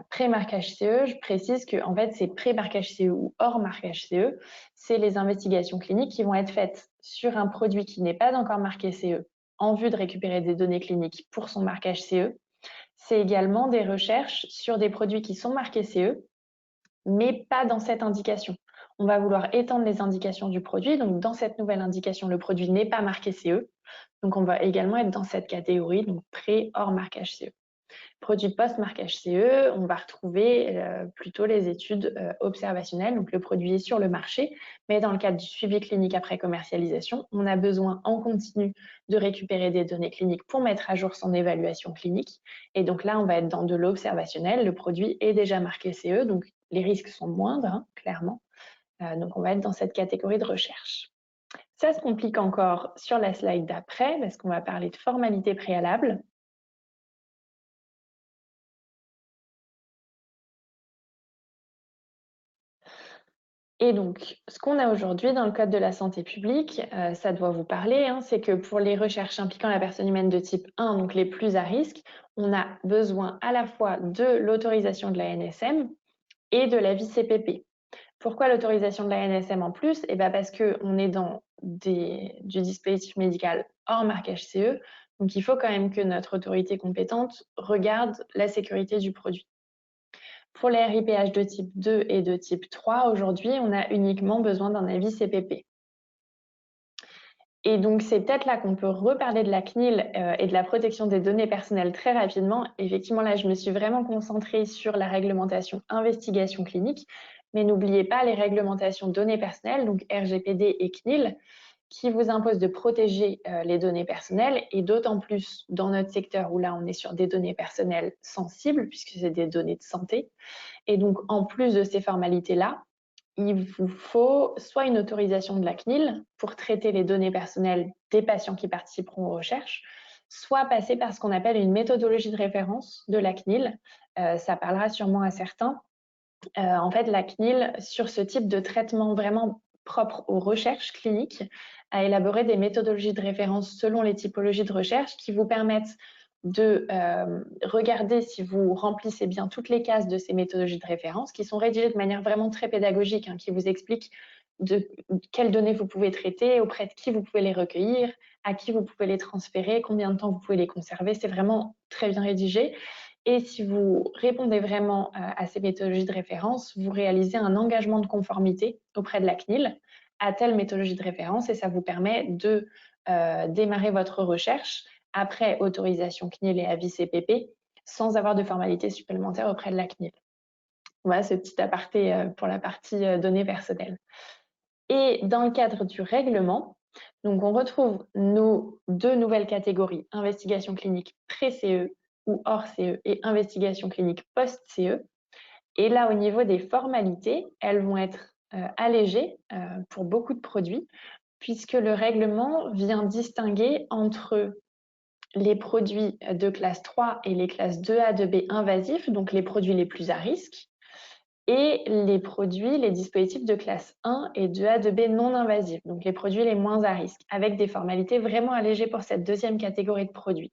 Pré-marquage CE, je précise que en fait, c'est pré-marquage CE ou hors marquage CE, c'est les investigations cliniques qui vont être faites sur un produit qui n'est pas encore marqué CE en vue de récupérer des données cliniques pour son marquage CE. C'est également des recherches sur des produits qui sont marqués CE, mais pas dans cette indication. On va vouloir étendre les indications du produit. Donc, dans cette nouvelle indication, le produit n'est pas marqué CE. Donc, on va également être dans cette catégorie, donc pré, hors marquage CE. Produit post-marquage CE, on va retrouver plutôt les études observationnelles. Donc, le produit est sur le marché, mais dans le cadre du suivi clinique après commercialisation, on a besoin en continu de récupérer des données cliniques pour mettre à jour son évaluation clinique. Et donc là, on va être dans de l'observationnel. Le produit est déjà marqué CE, donc les risques sont moindres, clairement. Donc, on va être dans cette catégorie de recherche. Ça se complique encore sur la slide d'après, parce qu'on va parler de formalités préalables. Et donc, ce qu'on a aujourd'hui dans le Code de la santé publique, ça doit vous parler, c'est que pour les recherches impliquant la personne humaine de type 1, donc les plus à risque, on a besoin à la fois de l'autorisation de la NSM et de l'avis CPP. Pourquoi l'autorisation de la NSM en plus? Parce qu'on est dans du dispositif médical hors marquage CE, donc il faut quand même que notre autorité compétente regarde la sécurité du produit. Pour les RIPH de type 2 et de type 3, aujourd'hui, on a uniquement besoin d'un avis CPP. Et donc, c'est peut-être là qu'on peut reparler de la CNIL et de la protection des données personnelles très rapidement. Effectivement, là, je me suis vraiment concentrée sur la réglementation investigation clinique, mais n'oubliez pas les réglementations données personnelles, donc RGPD et CNIL, qui vous imposent de protéger les données personnelles, et d'autant plus dans notre secteur où là, on est sur des données personnelles sensibles, puisque c'est des données de santé. Et donc, en plus de ces formalités-là, il vous faut soit une autorisation de la CNIL pour traiter les données personnelles des patients qui participeront aux recherches, soit passer par ce qu'on appelle une méthodologie de référence de la CNIL. Ça parlera sûrement à certains. En fait, la CNIL, sur ce type de traitement vraiment propre aux recherches cliniques, a élaboré des méthodologies de référence selon les typologies de recherche qui vous permettent de regarder si vous remplissez bien toutes les cases de ces méthodologies de référence, qui sont rédigées de manière vraiment très pédagogique, qui vous expliquent de quelles données vous pouvez traiter, auprès de qui vous pouvez les recueillir, à qui vous pouvez les transférer, combien de temps vous pouvez les conserver. C'est vraiment très bien rédigé. Et si vous répondez vraiment à ces méthodologies de référence, vous réalisez un engagement de conformité auprès de la CNIL à telle méthodologie de référence et ça vous permet de démarrer votre recherche après autorisation CNIL et avis CPP sans avoir de formalités supplémentaires auprès de la CNIL. Voilà ce petit aparté pour la partie données personnelles. Et dans le cadre du règlement, donc on retrouve nos 2 nouvelles catégories, investigation clinique pré-CE ou hors CE et investigation clinique post-CE. Et là, au niveau des formalités, elles vont être allégées pour beaucoup de produits, puisque le règlement vient distinguer entre les produits de classe 3 et les classes 2A, 2B invasifs, donc les produits les plus à risque, et les dispositifs de classe 1 et 2A, 2B non invasifs, donc les produits les moins à risque, avec des formalités vraiment allégées pour cette deuxième catégorie de produits.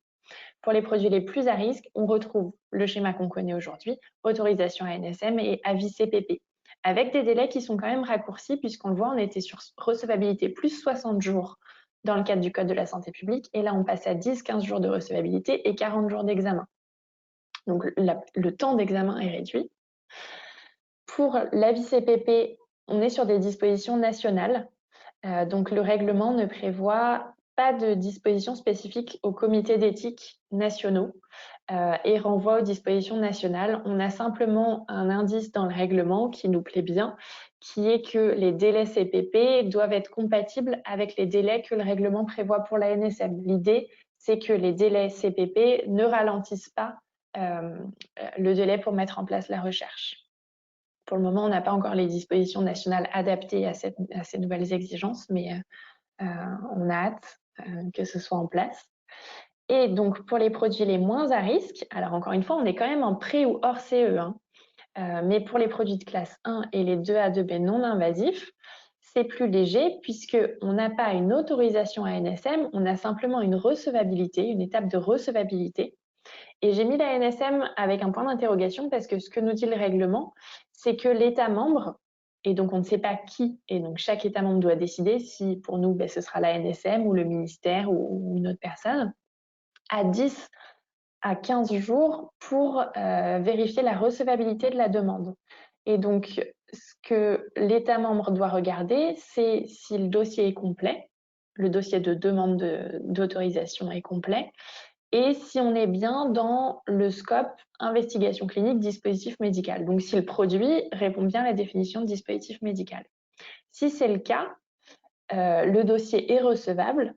Pour les produits les plus à risque, on retrouve le schéma qu'on connaît aujourd'hui, autorisation ANSM et avis CPP, avec des délais qui sont quand même raccourcis, puisqu'on le voit, on était sur recevabilité plus 60 jours dans le cadre du Code de la santé publique, et là on passe à 10-15 jours de recevabilité et 40 jours d'examen. Donc le temps d'examen est réduit. Pour l'avis CPP, on est sur des dispositions nationales. Donc le règlement ne prévoit pas de dispositions spécifiques aux comités d'éthique nationaux et renvoie aux dispositions nationales. On a simplement un indice dans le règlement qui nous plaît bien, qui est que les délais CPP doivent être compatibles avec les délais que le règlement prévoit pour la NSM. L'idée, c'est que les délais CPP ne ralentissent pas le délai pour mettre en place la recherche. Pour le moment, on n'a pas encore les dispositions nationales adaptées à ces nouvelles exigences, mais on a hâte que ce soit en place. Et donc, pour les produits les moins à risque, alors encore une fois, on est quand même en pré ou hors CE, mais pour les produits de classe 1 et les 2A, 2B non invasifs, c'est plus léger puisqu'on n'a pas une autorisation ANSM, on a simplement une recevabilité, une étape de recevabilité. Et j'ai mis la ANSM avec un point d'interrogation parce que ce que nous dit le règlement, c'est que l'État membre, et donc on ne sait pas qui, et donc chaque État membre doit décider si pour nous ce sera la ANSM ou le ministère ou une autre personne, à 10 à 15 jours pour vérifier la recevabilité de la demande. Et donc ce que l'État membre doit regarder, c'est si le dossier est complet, le dossier de demande d'autorisation est complet, et si on est bien dans le scope investigation clinique, dispositif médical. Donc, si le produit répond bien à la définition de dispositif médical. Si c'est le cas, le dossier est recevable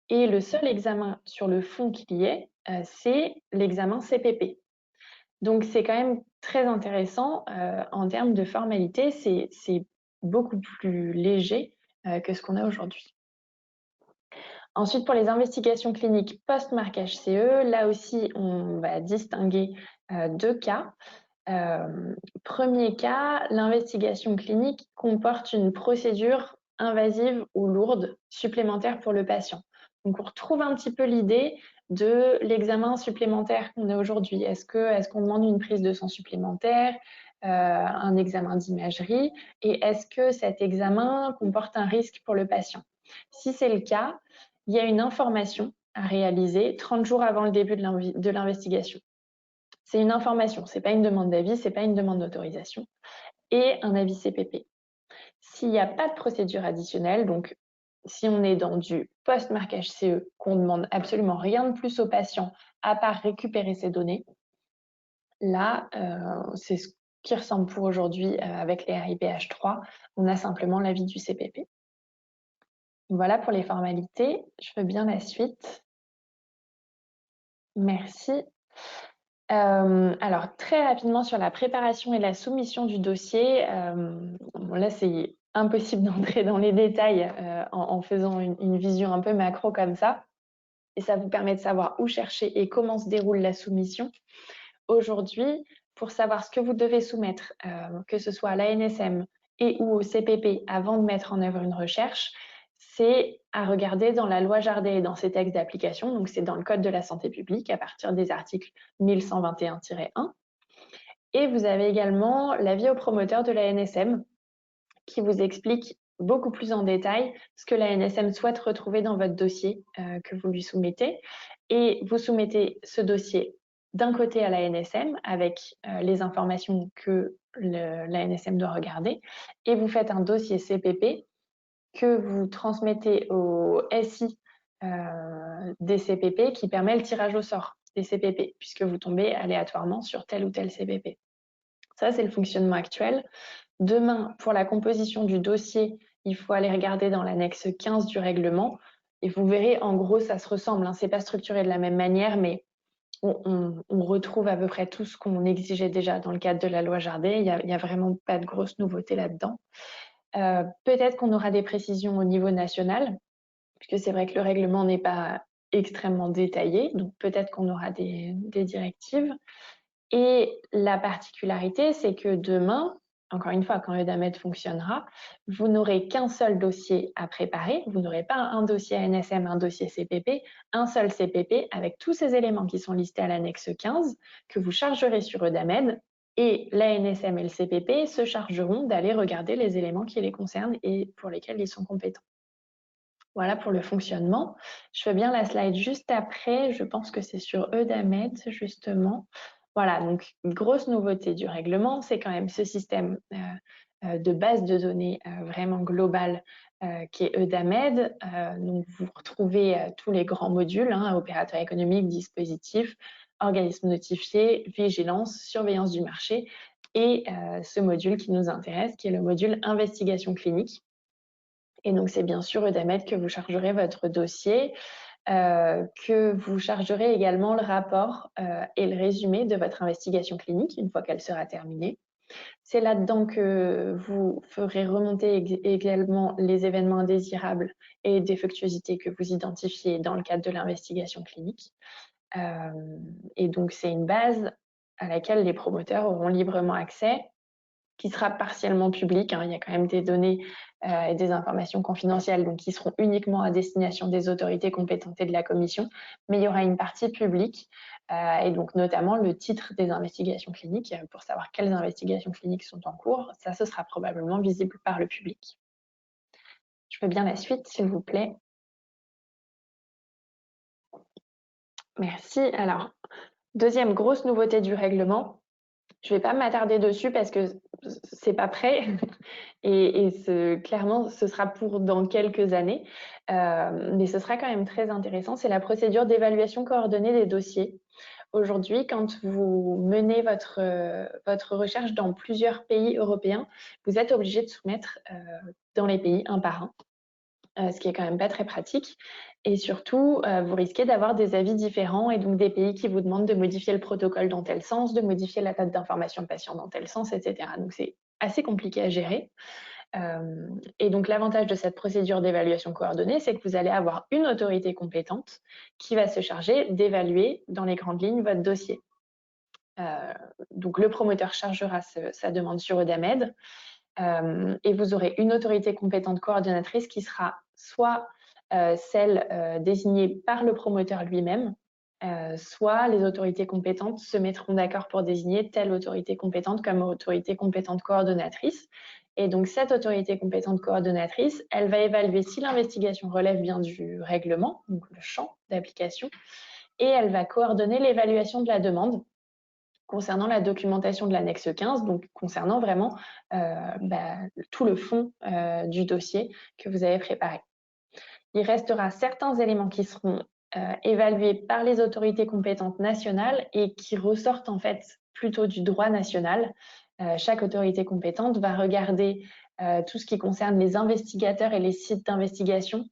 et le seul examen sur le fond qu'il y ait, c'est l'examen CPP. Donc, c'est quand même très intéressant en termes de formalité. C'est beaucoup plus léger que ce qu'on a aujourd'hui. Ensuite, pour les investigations cliniques post-marquage CE, là aussi, on va distinguer 2 cas. Premier cas, l'investigation clinique comporte une procédure invasive ou lourde supplémentaire pour le patient. Donc, on retrouve un petit peu l'idée de l'examen supplémentaire qu'on a aujourd'hui. Est-ce qu'on demande une prise de sang supplémentaire, un examen d'imagerie, et est-ce que cet examen comporte un risque pour le patient? Si c'est le cas, il y a une information à réaliser 30 jours avant le début de l'investigation. C'est une information, ce n'est pas une demande d'avis, ce n'est pas une demande d'autorisation, et un avis CPP. S'il n'y a pas de procédure additionnelle, donc si on est dans du post-marquage CE, qu'on ne demande absolument rien de plus au patient à part récupérer ses données, là, c'est ce qui ressemble pour aujourd'hui avec les RIPH3, on a simplement l'avis du CPP. Voilà pour les formalités. Je veux bien la suite. Merci. Alors, très rapidement sur la préparation et la soumission du dossier. Là, c'est impossible d'entrer dans les détails en faisant une vision un peu macro comme ça. Et ça vous permet de savoir où chercher et comment se déroule la soumission. Aujourd'hui, pour savoir ce que vous devez soumettre, que ce soit à l'ANSM et ou au CPP avant de mettre en œuvre une recherche, c'est à regarder dans la loi Jardé et dans ses textes d'application. Donc, c'est dans le Code de la santé publique à partir des articles 1121-1. Et vous avez également l'avis au promoteur de la NSM qui vous explique beaucoup plus en détail ce que la NSM souhaite retrouver dans votre dossier que vous lui soumettez. Et vous soumettez ce dossier d'un côté à la NSM avec les informations que la NSM doit regarder, et vous faites un dossier CPP que vous transmettez au SI des CPP qui permet le tirage au sort des CPP, puisque vous tombez aléatoirement sur tel ou tel CPP. Ça, c'est le fonctionnement actuel. Demain, pour la composition du dossier, il faut aller regarder dans l'annexe 15 du règlement, et vous verrez, en gros, ça se ressemble. C'est pas structuré de la même manière, mais on retrouve à peu près tout ce qu'on exigeait déjà dans le cadre de la loi Jardé. Il y a vraiment pas de grosses nouveautés là-dedans. Peut-être qu'on aura des précisions au niveau national, puisque c'est vrai que le règlement n'est pas extrêmement détaillé, donc peut-être qu'on aura des directives. Et la particularité, c'est que demain, encore une fois, quand EUDAMED fonctionnera, vous n'aurez qu'un seul dossier à préparer. Vous n'aurez pas un dossier NSM, un dossier CPP, un seul CPP avec tous ces éléments qui sont listés à l'annexe 15 que vous chargerez sur EUDAMED, et la NSM et le CPP se chargeront d'aller regarder les éléments qui les concernent et pour lesquels ils sont compétents. Voilà pour le fonctionnement. Je fais bien la slide juste après. Je pense que c'est sur EUDAMED, justement. Voilà, donc une grosse nouveauté du règlement, c'est quand même ce système de base de données vraiment global qui est EUDAMED. Donc vous retrouvez tous les grands modules, opérateurs économiques, dispositifs, organismes notifiés, vigilance, surveillance du marché, et ce module qui nous intéresse, qui est le module investigation clinique. Et donc c'est bien sûr EUDAMED que vous chargerez votre dossier, que vous chargerez également le rapport et le résumé de votre investigation clinique une fois qu'elle sera terminée. C'est là-dedans que vous ferez remonter également les événements indésirables et défectuosités que vous identifiez dans le cadre de l'investigation clinique. Et donc, c'est une base à laquelle les promoteurs auront librement accès, qui sera partiellement publique. Il y a quand même des données et des informations confidentielles, donc qui seront uniquement à destination des autorités compétentes et de la commission, mais il y aura une partie publique, et donc notamment le titre des investigations cliniques, pour savoir quelles investigations cliniques sont en cours. Ça, ce sera probablement visible par le public. Je veux bien la suite, s'il vous plaît. Merci. Alors, deuxième grosse nouveauté du règlement. Je ne vais pas m'attarder dessus parce que c'est pas prêt et clairement ce sera pour dans quelques années, mais ce sera quand même très intéressant. C'est la procédure d'évaluation coordonnée des dossiers. Aujourd'hui, quand vous menez votre recherche dans plusieurs pays européens, vous êtes obligé de soumettre dans les pays un par un, ce qui est quand même pas très pratique. Et surtout, vous risquez d'avoir des avis différents et donc des pays qui vous demandent de modifier le protocole dans tel sens, de modifier la date d'information patient dans tel sens, etc. Donc c'est assez compliqué à gérer. Et donc l'avantage de cette procédure d'évaluation coordonnée, c'est que vous allez avoir une autorité compétente qui va se charger d'évaluer dans les grandes lignes votre dossier. Donc le promoteur chargera sa demande sur EUDAMED, et vous aurez une autorité compétente coordonnatrice qui sera soit celle désignée par le promoteur lui-même, soit les autorités compétentes se mettront d'accord pour désigner telle autorité compétente comme autorité compétente coordonnatrice. Et donc cette autorité compétente coordonnatrice, elle va évaluer si l'investigation relève bien du règlement, donc le champ d'application, et elle va coordonner l'évaluation de la demande concernant la documentation de l'annexe 15, donc concernant vraiment tout le fond du dossier que vous avez préparé. Il restera certains éléments qui seront évalués par les autorités compétentes nationales et qui ressortent en fait plutôt du droit national. Chaque autorité compétente va regarder tout ce qui concerne les investigateurs et les sites d'investigation,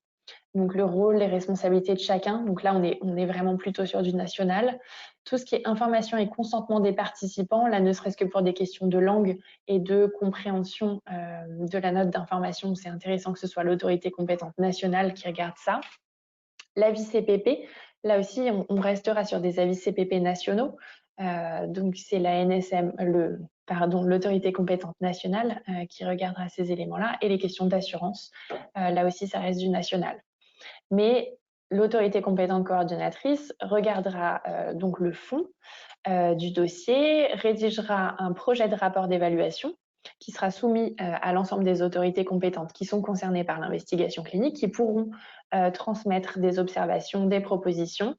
donc le rôle, les responsabilités de chacun. Donc là, on est vraiment plutôt sur du national. Tout ce qui est information et consentement des participants, là, ne serait-ce que pour des questions de langue et de compréhension de la note d'information, c'est intéressant que ce soit l'autorité compétente nationale qui regarde ça. L'avis CPP, là aussi, on restera sur des avis CPP nationaux. Donc c'est la NSM, l'autorité compétente nationale qui regardera ces éléments-là, et les questions d'assurance, là aussi, ça reste du national. Mais l'autorité compétente coordonnatrice regardera donc le fond du dossier, rédigera un projet de rapport d'évaluation qui sera soumis à l'ensemble des autorités compétentes qui sont concernées par l'investigation clinique, qui pourront transmettre des observations, des propositions,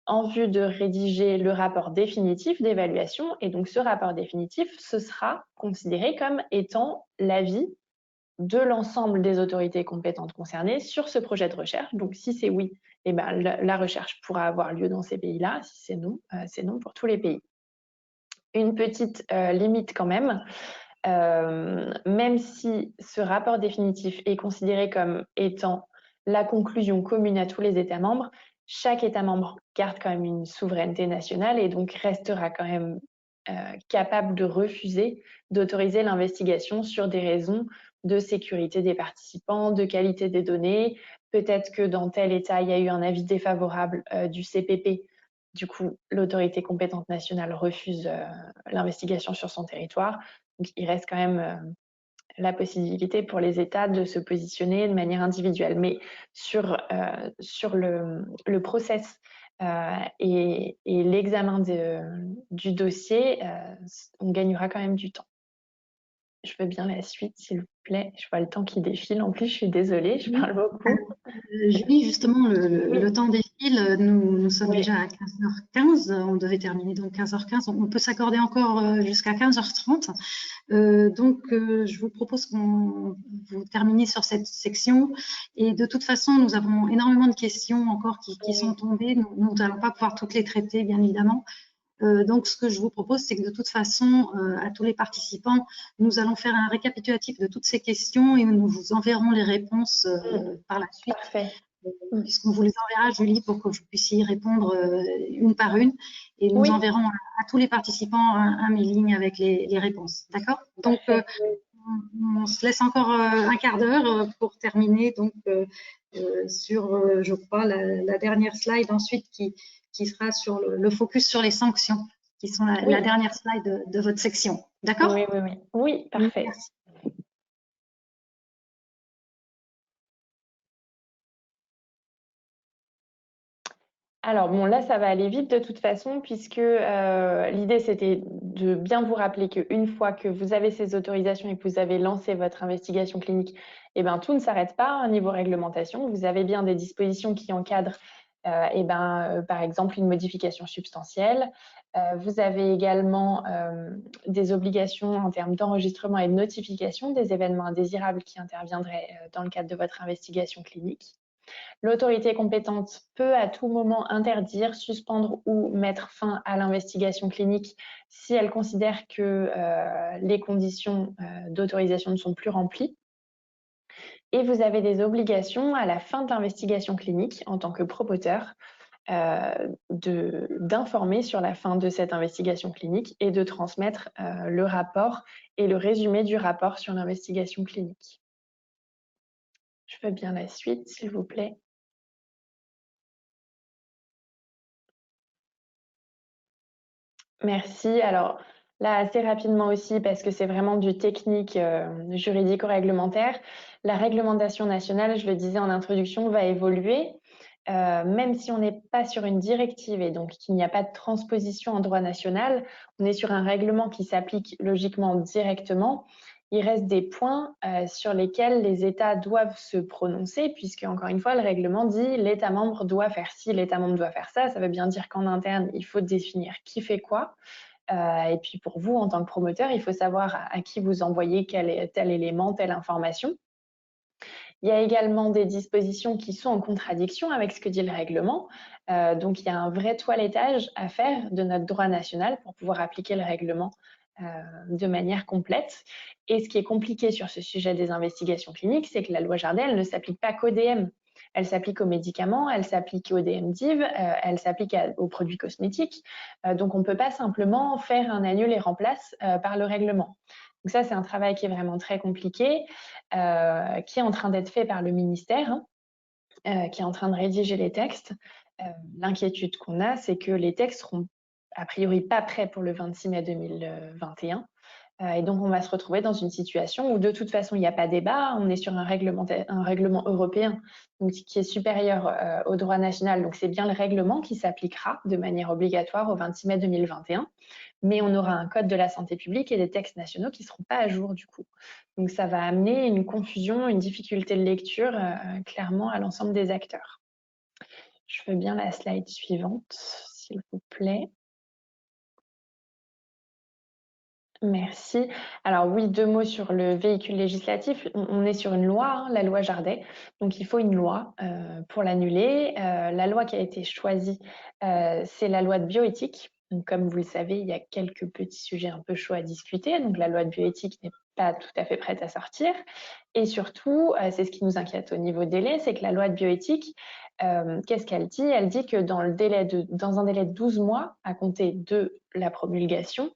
en vue de rédiger le rapport définitif d'évaluation. Et donc, ce rapport définitif, ce sera considéré comme étant l'avis de l'ensemble des autorités compétentes concernées sur ce projet de recherche. Donc, si c'est oui, eh ben, la recherche pourra avoir lieu dans ces pays-là. Si c'est non pour tous les pays. Une petite limite quand même. Même si ce rapport définitif est considéré comme étant la conclusion commune à tous les États membres, chaque État membre garde quand même une souveraineté nationale et donc restera quand même capable de refuser d'autoriser l'investigation sur des raisons de sécurité des participants, de qualité des données. Peut-être que dans tel État, il y a eu un avis défavorable du CPP. Du coup, l'autorité compétente nationale refuse l'investigation sur son territoire. Donc, il reste quand même la possibilité pour les États de se positionner de manière individuelle. Mais sur le process et l'examen du dossier, on gagnera quand même du temps. Je veux bien la suite, s'il vous plaît. Je vois le temps qui défile. En plus, je suis désolée, je parle beaucoup. Julie, justement, le temps défile. Nous sommes Oui. déjà à 15h15. On devait terminer donc 15h15. On peut s'accorder encore jusqu'à 15h30. Donc, je vous propose qu'on vous terminiez sur cette section. Et de toute façon, nous avons énormément de questions encore qui sont tombées. Nous n'allons pas pouvoir toutes les traiter, bien évidemment. Donc, ce que je vous propose, c'est que de toute façon, à tous les participants, nous allons faire un récapitulatif de toutes ces questions et nous vous enverrons les réponses par la suite. Parfait. Puisqu'on vous les enverra, Julie, pour que vous puissiez y répondre une par une. Et nous enverrons à tous les participants un mailing avec les réponses. D'accord? Donc, on se laisse encore un quart d'heure pour terminer donc, sur, je crois, la dernière slide ensuite qui sera sur le focus sur les sanctions, qui sont la dernière slide de votre section. D'accord? Oui, parfait. Merci. Alors bon, là, ça va aller vite de toute façon, puisque l'idée, c'était de bien vous rappeler qu'une fois que vous avez ces autorisations et que vous avez lancé votre investigation clinique, eh ben, tout ne s'arrête pas au niveau réglementation. Vous avez bien des dispositions qui encadrent par exemple une modification substantielle. Vous avez également des obligations en termes d'enregistrement et de notification des événements indésirables qui interviendraient dans le cadre de votre investigation clinique. L'autorité compétente peut à tout moment interdire, suspendre ou mettre fin à l'investigation clinique si elle considère que les conditions d'autorisation ne sont plus remplies. Et vous avez des obligations à la fin de l'investigation clinique en tant que promoteur d'informer sur la fin de cette investigation clinique et de transmettre le rapport et le résumé du rapport sur l'investigation clinique. Je veux bien la suite, s'il vous plaît. Merci. Alors là, assez rapidement aussi, parce que c'est vraiment du technique juridico-réglementaire, la réglementation nationale, je le disais en introduction, va évoluer. Même si on n'est pas sur une directive et donc qu'il n'y a pas de transposition en droit national, on est sur un règlement qui s'applique logiquement directement. Il reste des points sur lesquels les États doivent se prononcer, puisque, encore une fois, le règlement dit l'État membre doit faire ci, l'État membre doit faire ça. Ça veut bien dire qu'en interne, il faut définir qui fait quoi. Et puis pour vous, en tant que promoteur, il faut savoir à qui vous envoyez tel élément, telle information. Il y a également des dispositions qui sont en contradiction avec ce que dit le règlement. Donc, il y a un vrai toilettage à faire de notre droit national pour pouvoir appliquer le règlement de manière complète. Et ce qui est compliqué sur ce sujet des investigations cliniques, c'est que la loi Jardin, elle ne s'applique pas qu'aux DM. Elle s'applique aux médicaments, elle s'applique aux DMDIV, elle s'applique aux produits cosmétiques. Donc, on ne peut pas simplement faire un annule et remplace par le règlement. Donc ça, c'est un travail qui est vraiment très compliqué, qui est en train d'être fait par le ministère, qui est en train de rédiger les textes. L'inquiétude qu'on a, c'est que les textes seront a priori pas prêts pour le 26 mai 2021. Et donc, on va se retrouver dans une situation où, de toute façon, il n'y a pas débat. On est sur un règlement européen donc, qui est supérieur au droit national. Donc, c'est bien le règlement qui s'appliquera de manière obligatoire au 26 mai 2021. Mais on aura un code de la santé publique et des textes nationaux qui ne seront pas à jour, du coup. Donc, ça va amener une confusion, une difficulté de lecture, clairement, à l'ensemble des acteurs. Je veux bien la slide suivante, s'il vous plaît. Merci. Alors oui, 2 mots sur le véhicule législatif. On est sur une loi, hein, la loi Jardé. Donc il faut une loi pour l'annuler. La loi qui a été choisie, c'est la loi de bioéthique. Donc comme vous le savez, il y a quelques petits sujets un peu chauds à discuter. Donc la loi de bioéthique n'est pas tout à fait prête à sortir. Et surtout, c'est ce qui nous inquiète au niveau délai, c'est que la loi de bioéthique, qu'est-ce qu'elle dit? Elle dit que dans un délai de 12 mois, à compter de la promulgation,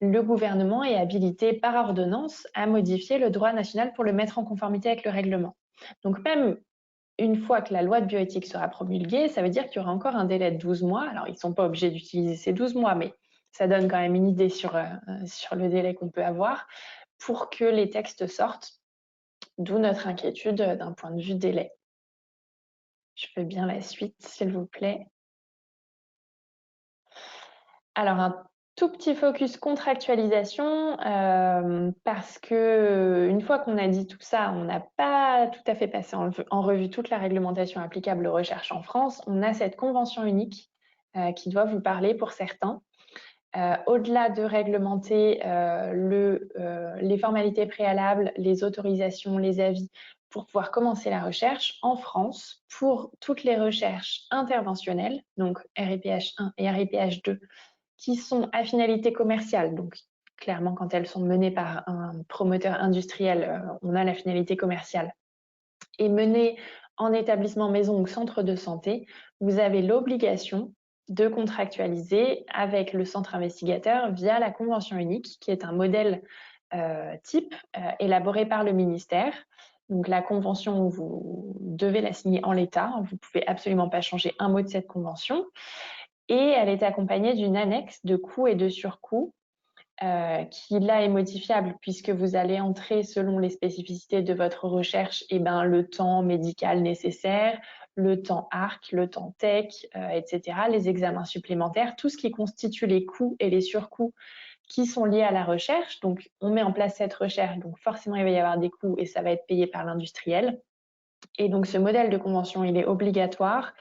le gouvernement est habilité par ordonnance à modifier le droit national pour le mettre en conformité avec le règlement. Donc même une fois que la loi de bioéthique sera promulguée, ça veut dire qu'il y aura encore un délai de 12 mois. Alors, ils ne sont pas obligés d'utiliser ces 12 mois, mais ça donne quand même une idée sur le délai qu'on peut avoir pour que les textes sortent, d'où notre inquiétude d'un point de vue délai. Je veux bien la suite, s'il vous plaît. Alors, un tout petit focus contractualisation, parce que une fois qu'on a dit tout ça, on n'a pas tout à fait passé en revue toute la réglementation applicable aux recherches en France. On a cette convention unique qui doit vous parler pour certains. Au-delà de réglementer les formalités préalables, les autorisations, les avis pour pouvoir commencer la recherche, en France, pour toutes les recherches interventionnelles, donc RIPH 1 et RIPH 2, qui sont à finalité commerciale, donc clairement quand elles sont menées par un promoteur industriel, on a la finalité commerciale, et menées en établissement maison ou centre de santé, vous avez l'obligation de contractualiser avec le centre investigateur via la convention unique, qui est un modèle type élaboré par le ministère. Donc la convention, vous devez la signer en l'état, vous ne pouvez absolument pas changer un mot de cette convention. Et elle est accompagnée d'une annexe de coûts et de surcoûts qui là est modifiable puisque vous allez entrer selon les spécificités de votre recherche le temps médical nécessaire, le temps ARC, le temps tech, etc., les examens supplémentaires, tout ce qui constitue les coûts et les surcoûts qui sont liés à la recherche. Donc on met en place cette recherche, donc forcément il va y avoir des coûts et ça va être payé par l'industriel. Et donc ce modèle de convention, il est obligatoire.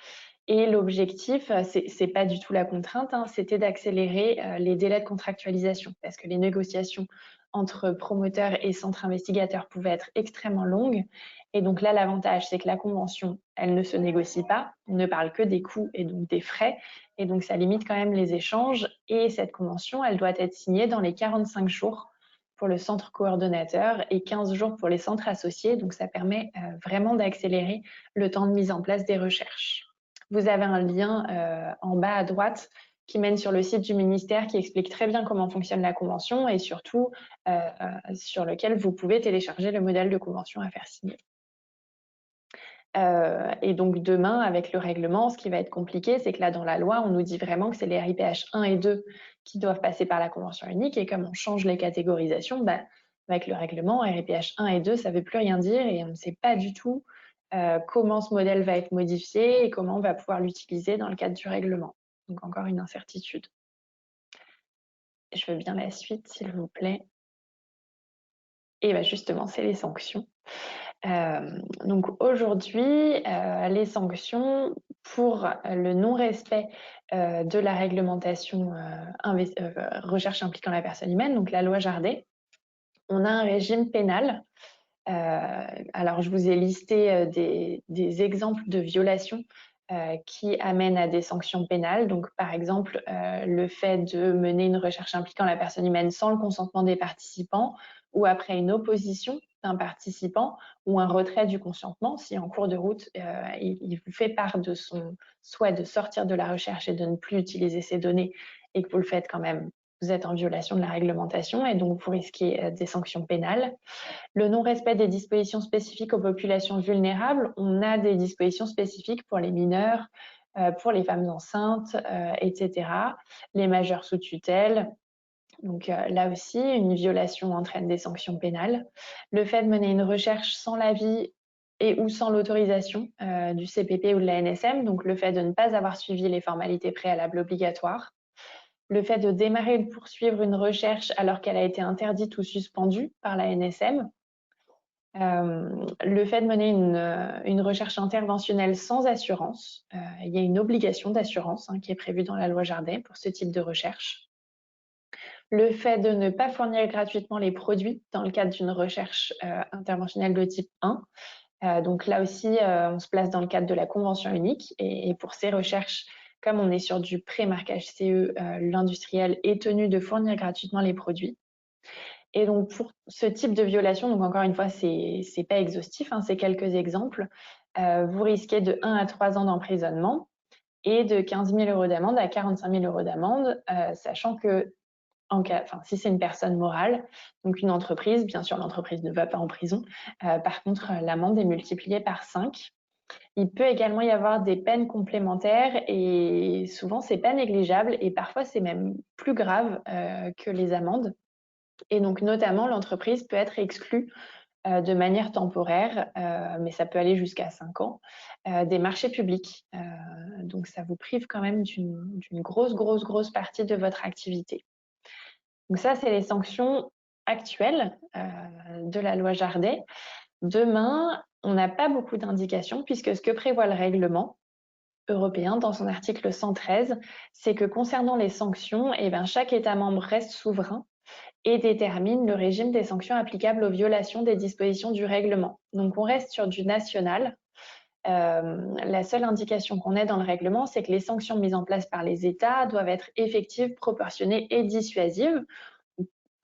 Et l'objectif, c'est pas du tout la contrainte, hein, c'était d'accélérer les délais de contractualisation parce que les négociations entre promoteurs et centres investigateurs pouvaient être extrêmement longues. Et donc là, l'avantage, c'est que la convention, elle ne se négocie pas, on ne parle que des coûts et donc des frais. Et donc ça limite quand même les échanges. Et cette convention, elle doit être signée dans les 45 jours pour le centre coordonnateur et 15 jours pour les centres associés. Donc ça permet vraiment d'accélérer le temps de mise en place des recherches. Vous avez un lien en bas à droite qui mène sur le site du ministère qui explique très bien comment fonctionne la convention et surtout sur lequel vous pouvez télécharger le modèle de convention à faire signer. Et donc demain, avec le règlement, ce qui va être compliqué, c'est que là, dans la loi, on nous dit vraiment que c'est les RIPH 1 et 2 qui doivent passer par la convention unique. Et comme on change les catégorisations, avec le règlement, RIPH 1 et 2, ça ne veut plus rien dire et on ne sait pas du tout comment ce modèle va être modifié et comment on va pouvoir l'utiliser dans le cadre du règlement. Donc encore une incertitude. Je veux bien la suite, s'il vous plaît. Et justement, c'est les sanctions. Donc aujourd'hui, les sanctions pour le non-respect de la réglementation recherche impliquant la personne humaine, donc la loi Jardé, on a un régime pénal. Alors, je vous ai listé des exemples de violations qui amènent à des sanctions pénales. Donc, par exemple, le fait de mener une recherche impliquant la personne humaine sans le consentement des participants ou après une opposition d'un participant ou un retrait du consentement, si en cours de route, il vous fait part de son souhait de sortir de la recherche et de ne plus utiliser ces données et que vous le faites quand même, vous êtes en violation de la réglementation et donc vous risquez des sanctions pénales. Le non-respect des dispositions spécifiques aux populations vulnérables, on a des dispositions spécifiques pour les mineurs, pour les femmes enceintes, etc., les majeurs sous tutelle, Donc là aussi, une violation entraîne des sanctions pénales. Le fait de mener une recherche sans l'avis et ou sans l'autorisation du CPP ou de la NSM, donc le fait de ne pas avoir suivi les formalités préalables obligatoires. Le fait de démarrer ou de poursuivre une recherche alors qu'elle a été interdite ou suspendue par la NSM. Le fait de mener une recherche interventionnelle sans assurance. Il y a une obligation d'assurance qui est prévue dans la loi Jardé pour ce type de recherche. Le fait de ne pas fournir gratuitement les produits dans le cadre d'une recherche interventionnelle de type 1. Donc là aussi, on se place dans le cadre de la convention unique et pour ces recherches, comme on est sur du pré-marquage CE, l'industriel est tenu de fournir gratuitement les produits. Et donc pour ce type de violation, donc encore une fois, c'est pas exhaustif, c'est quelques exemples. Vous risquez de 1 à 3 ans d'emprisonnement et de 15 000 € d'amende à 45 000 € d'amende, sachant que si c'est une personne morale, donc une entreprise, bien sûr l'entreprise ne va pas en prison. Par contre, l'amende est multipliée par 5. Il peut également y avoir des peines complémentaires et souvent c'est pas négligeable et parfois c'est même plus grave que les amendes. Et donc notamment l'entreprise peut être exclue de manière temporaire, mais ça peut aller jusqu'à 5 ans, des marchés publics. Donc ça vous prive quand même d'une grosse partie de votre activité. Donc ça, c'est les sanctions actuelles de la loi Jardé. Demain, on n'a pas beaucoup d'indications puisque ce que prévoit le règlement européen dans son article 113, c'est que concernant les sanctions, chaque État membre reste souverain et détermine le régime des sanctions applicables aux violations des dispositions du règlement. Donc on reste sur du national. La seule indication qu'on ait dans le règlement, c'est que les sanctions mises en place par les États doivent être effectives, proportionnées et dissuasives.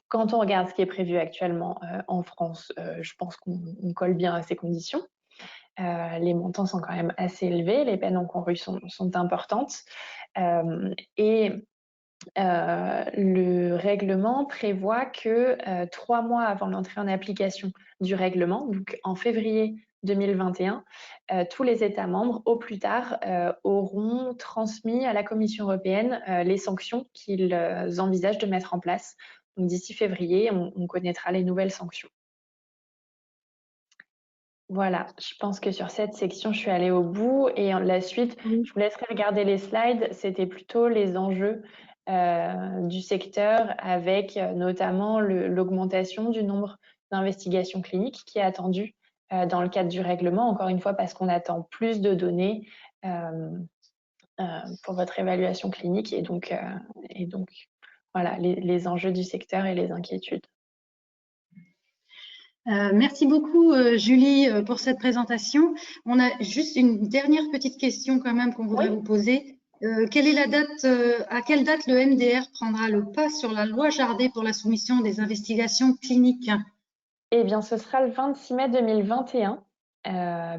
Quand on regarde ce qui est prévu actuellement en France, je pense qu'on colle bien à ces conditions. Les montants sont quand même assez élevés, les peines encourues sont importantes. Le règlement prévoit que 3 mois avant l'entrée en application du règlement, donc en février 2021, tous les États membres, au plus tard, auront transmis à la Commission européenne les sanctions qu'ils envisagent de mettre en place. Donc d'ici février, on connaîtra les nouvelles sanctions. Voilà, je pense que sur cette section, je suis allée au bout et la suite, je vous laisserai regarder les slides. C'était plutôt les enjeux du secteur avec notamment l'augmentation du nombre d'investigations cliniques qui est attendue dans le cadre du règlement, encore une fois parce qu'on attend plus de données pour votre évaluation clinique et donc voilà les enjeux du secteur et les inquiétudes. Merci beaucoup Julie pour cette présentation. On a juste une dernière petite question quand même qu'on voudrait vous poser. Quelle est la date, à quelle date le MDR prendra le pas sur la loi Jardé pour la soumission des investigations cliniques? Eh bien, ce sera le 26 mai 2021,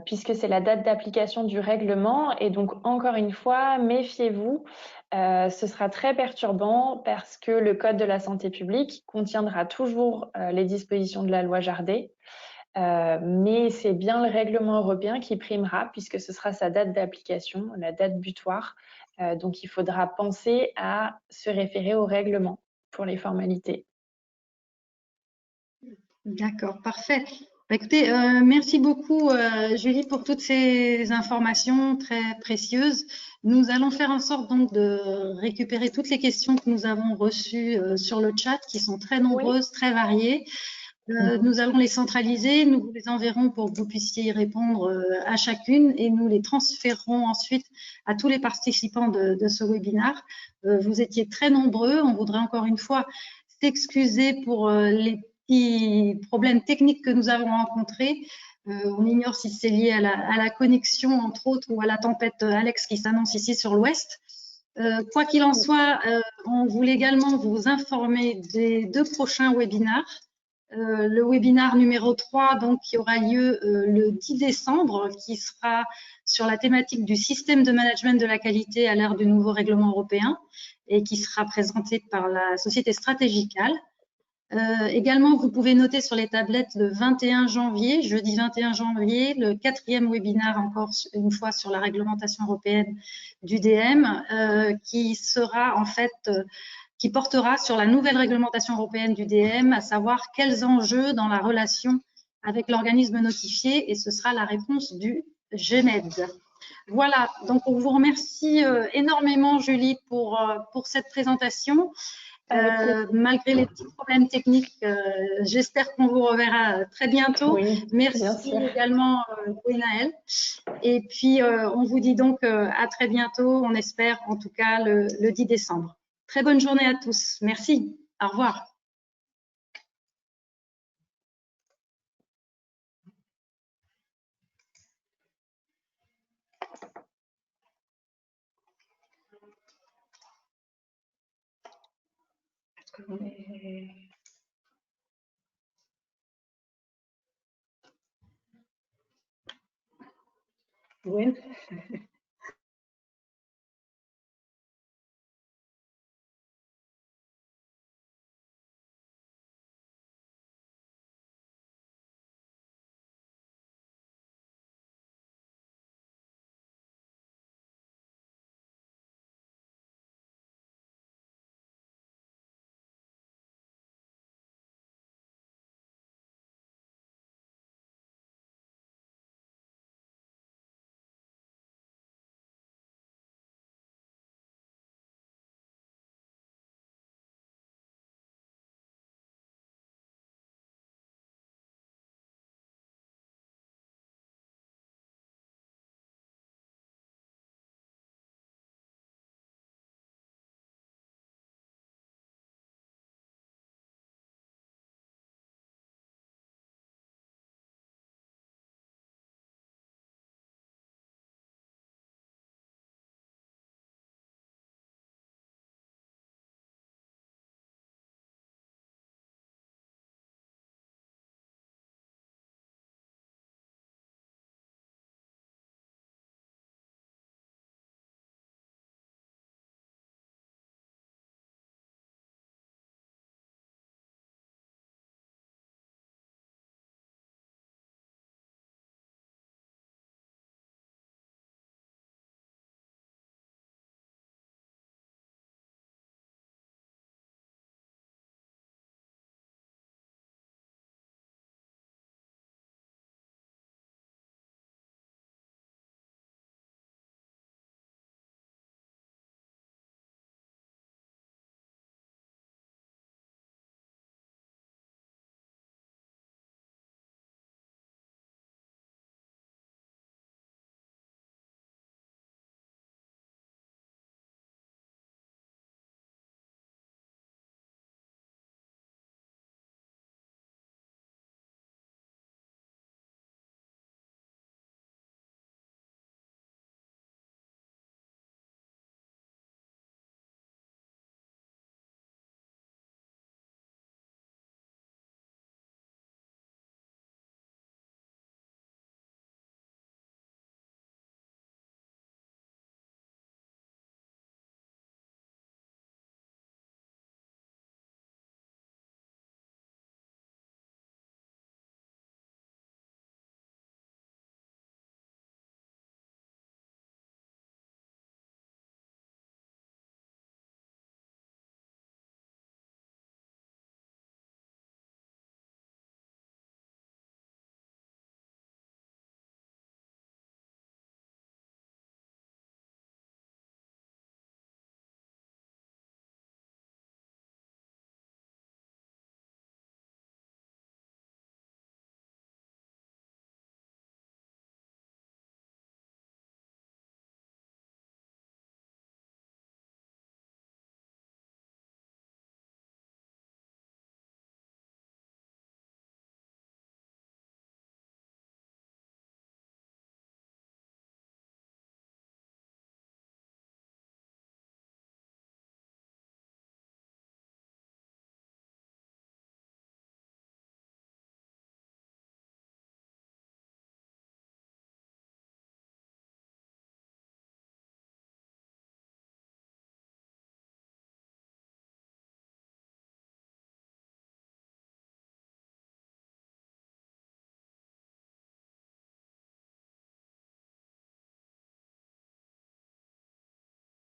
puisque c'est la date d'application du règlement. Et donc, encore une fois, méfiez-vous, ce sera très perturbant parce que le Code de la santé publique contiendra toujours les dispositions de la loi Jardé. Mais c'est bien le règlement européen qui primera, puisque ce sera sa date d'application, la date butoir. Donc, il faudra penser à se référer au règlement pour les formalités. D'accord, parfait. Écoutez, merci beaucoup Julie pour toutes ces informations très précieuses. Nous allons faire en sorte donc de récupérer toutes les questions que nous avons reçues sur le chat, qui sont très nombreuses, très variées. Nous allons les centraliser, nous vous les enverrons pour que vous puissiez y répondre à chacune et nous les transférerons ensuite à tous les participants de ce webinaire. Vous étiez très nombreux, on voudrait encore une fois s'excuser pour les petits problèmes techniques que nous avons rencontrés. On ignore si c'est lié à la connexion, entre autres, ou à la tempête Alex qui s'annonce ici sur l'ouest. Quoi qu'il en soit, on voulait également vous informer des 2 prochains webinaires. Le webinaire numéro 3, donc, qui aura lieu le 10 décembre, qui sera sur la thématique du système de management de la qualité à l'ère du nouveau règlement européen et qui sera présenté par la société Stratégical. Également, vous pouvez noter sur les tablettes le 21 janvier, jeudi 21 janvier, le 4e webinaire, encore une fois, sur la réglementation européenne du DM, qui qui portera sur la nouvelle réglementation européenne du DM, à savoir quels enjeux dans la relation avec l'organisme notifié, et ce sera la réponse du GENED. Voilà, donc on vous remercie énormément, Julie, pour cette présentation. Malgré les petits problèmes techniques, j'espère qu'on vous reverra très bientôt. Oui, merci également, Gwenaëlle. Et puis, on vous dit donc à très bientôt, on espère en tout cas le 10 décembre. Très bonne journée à tous. Merci. Au revoir. Gwen.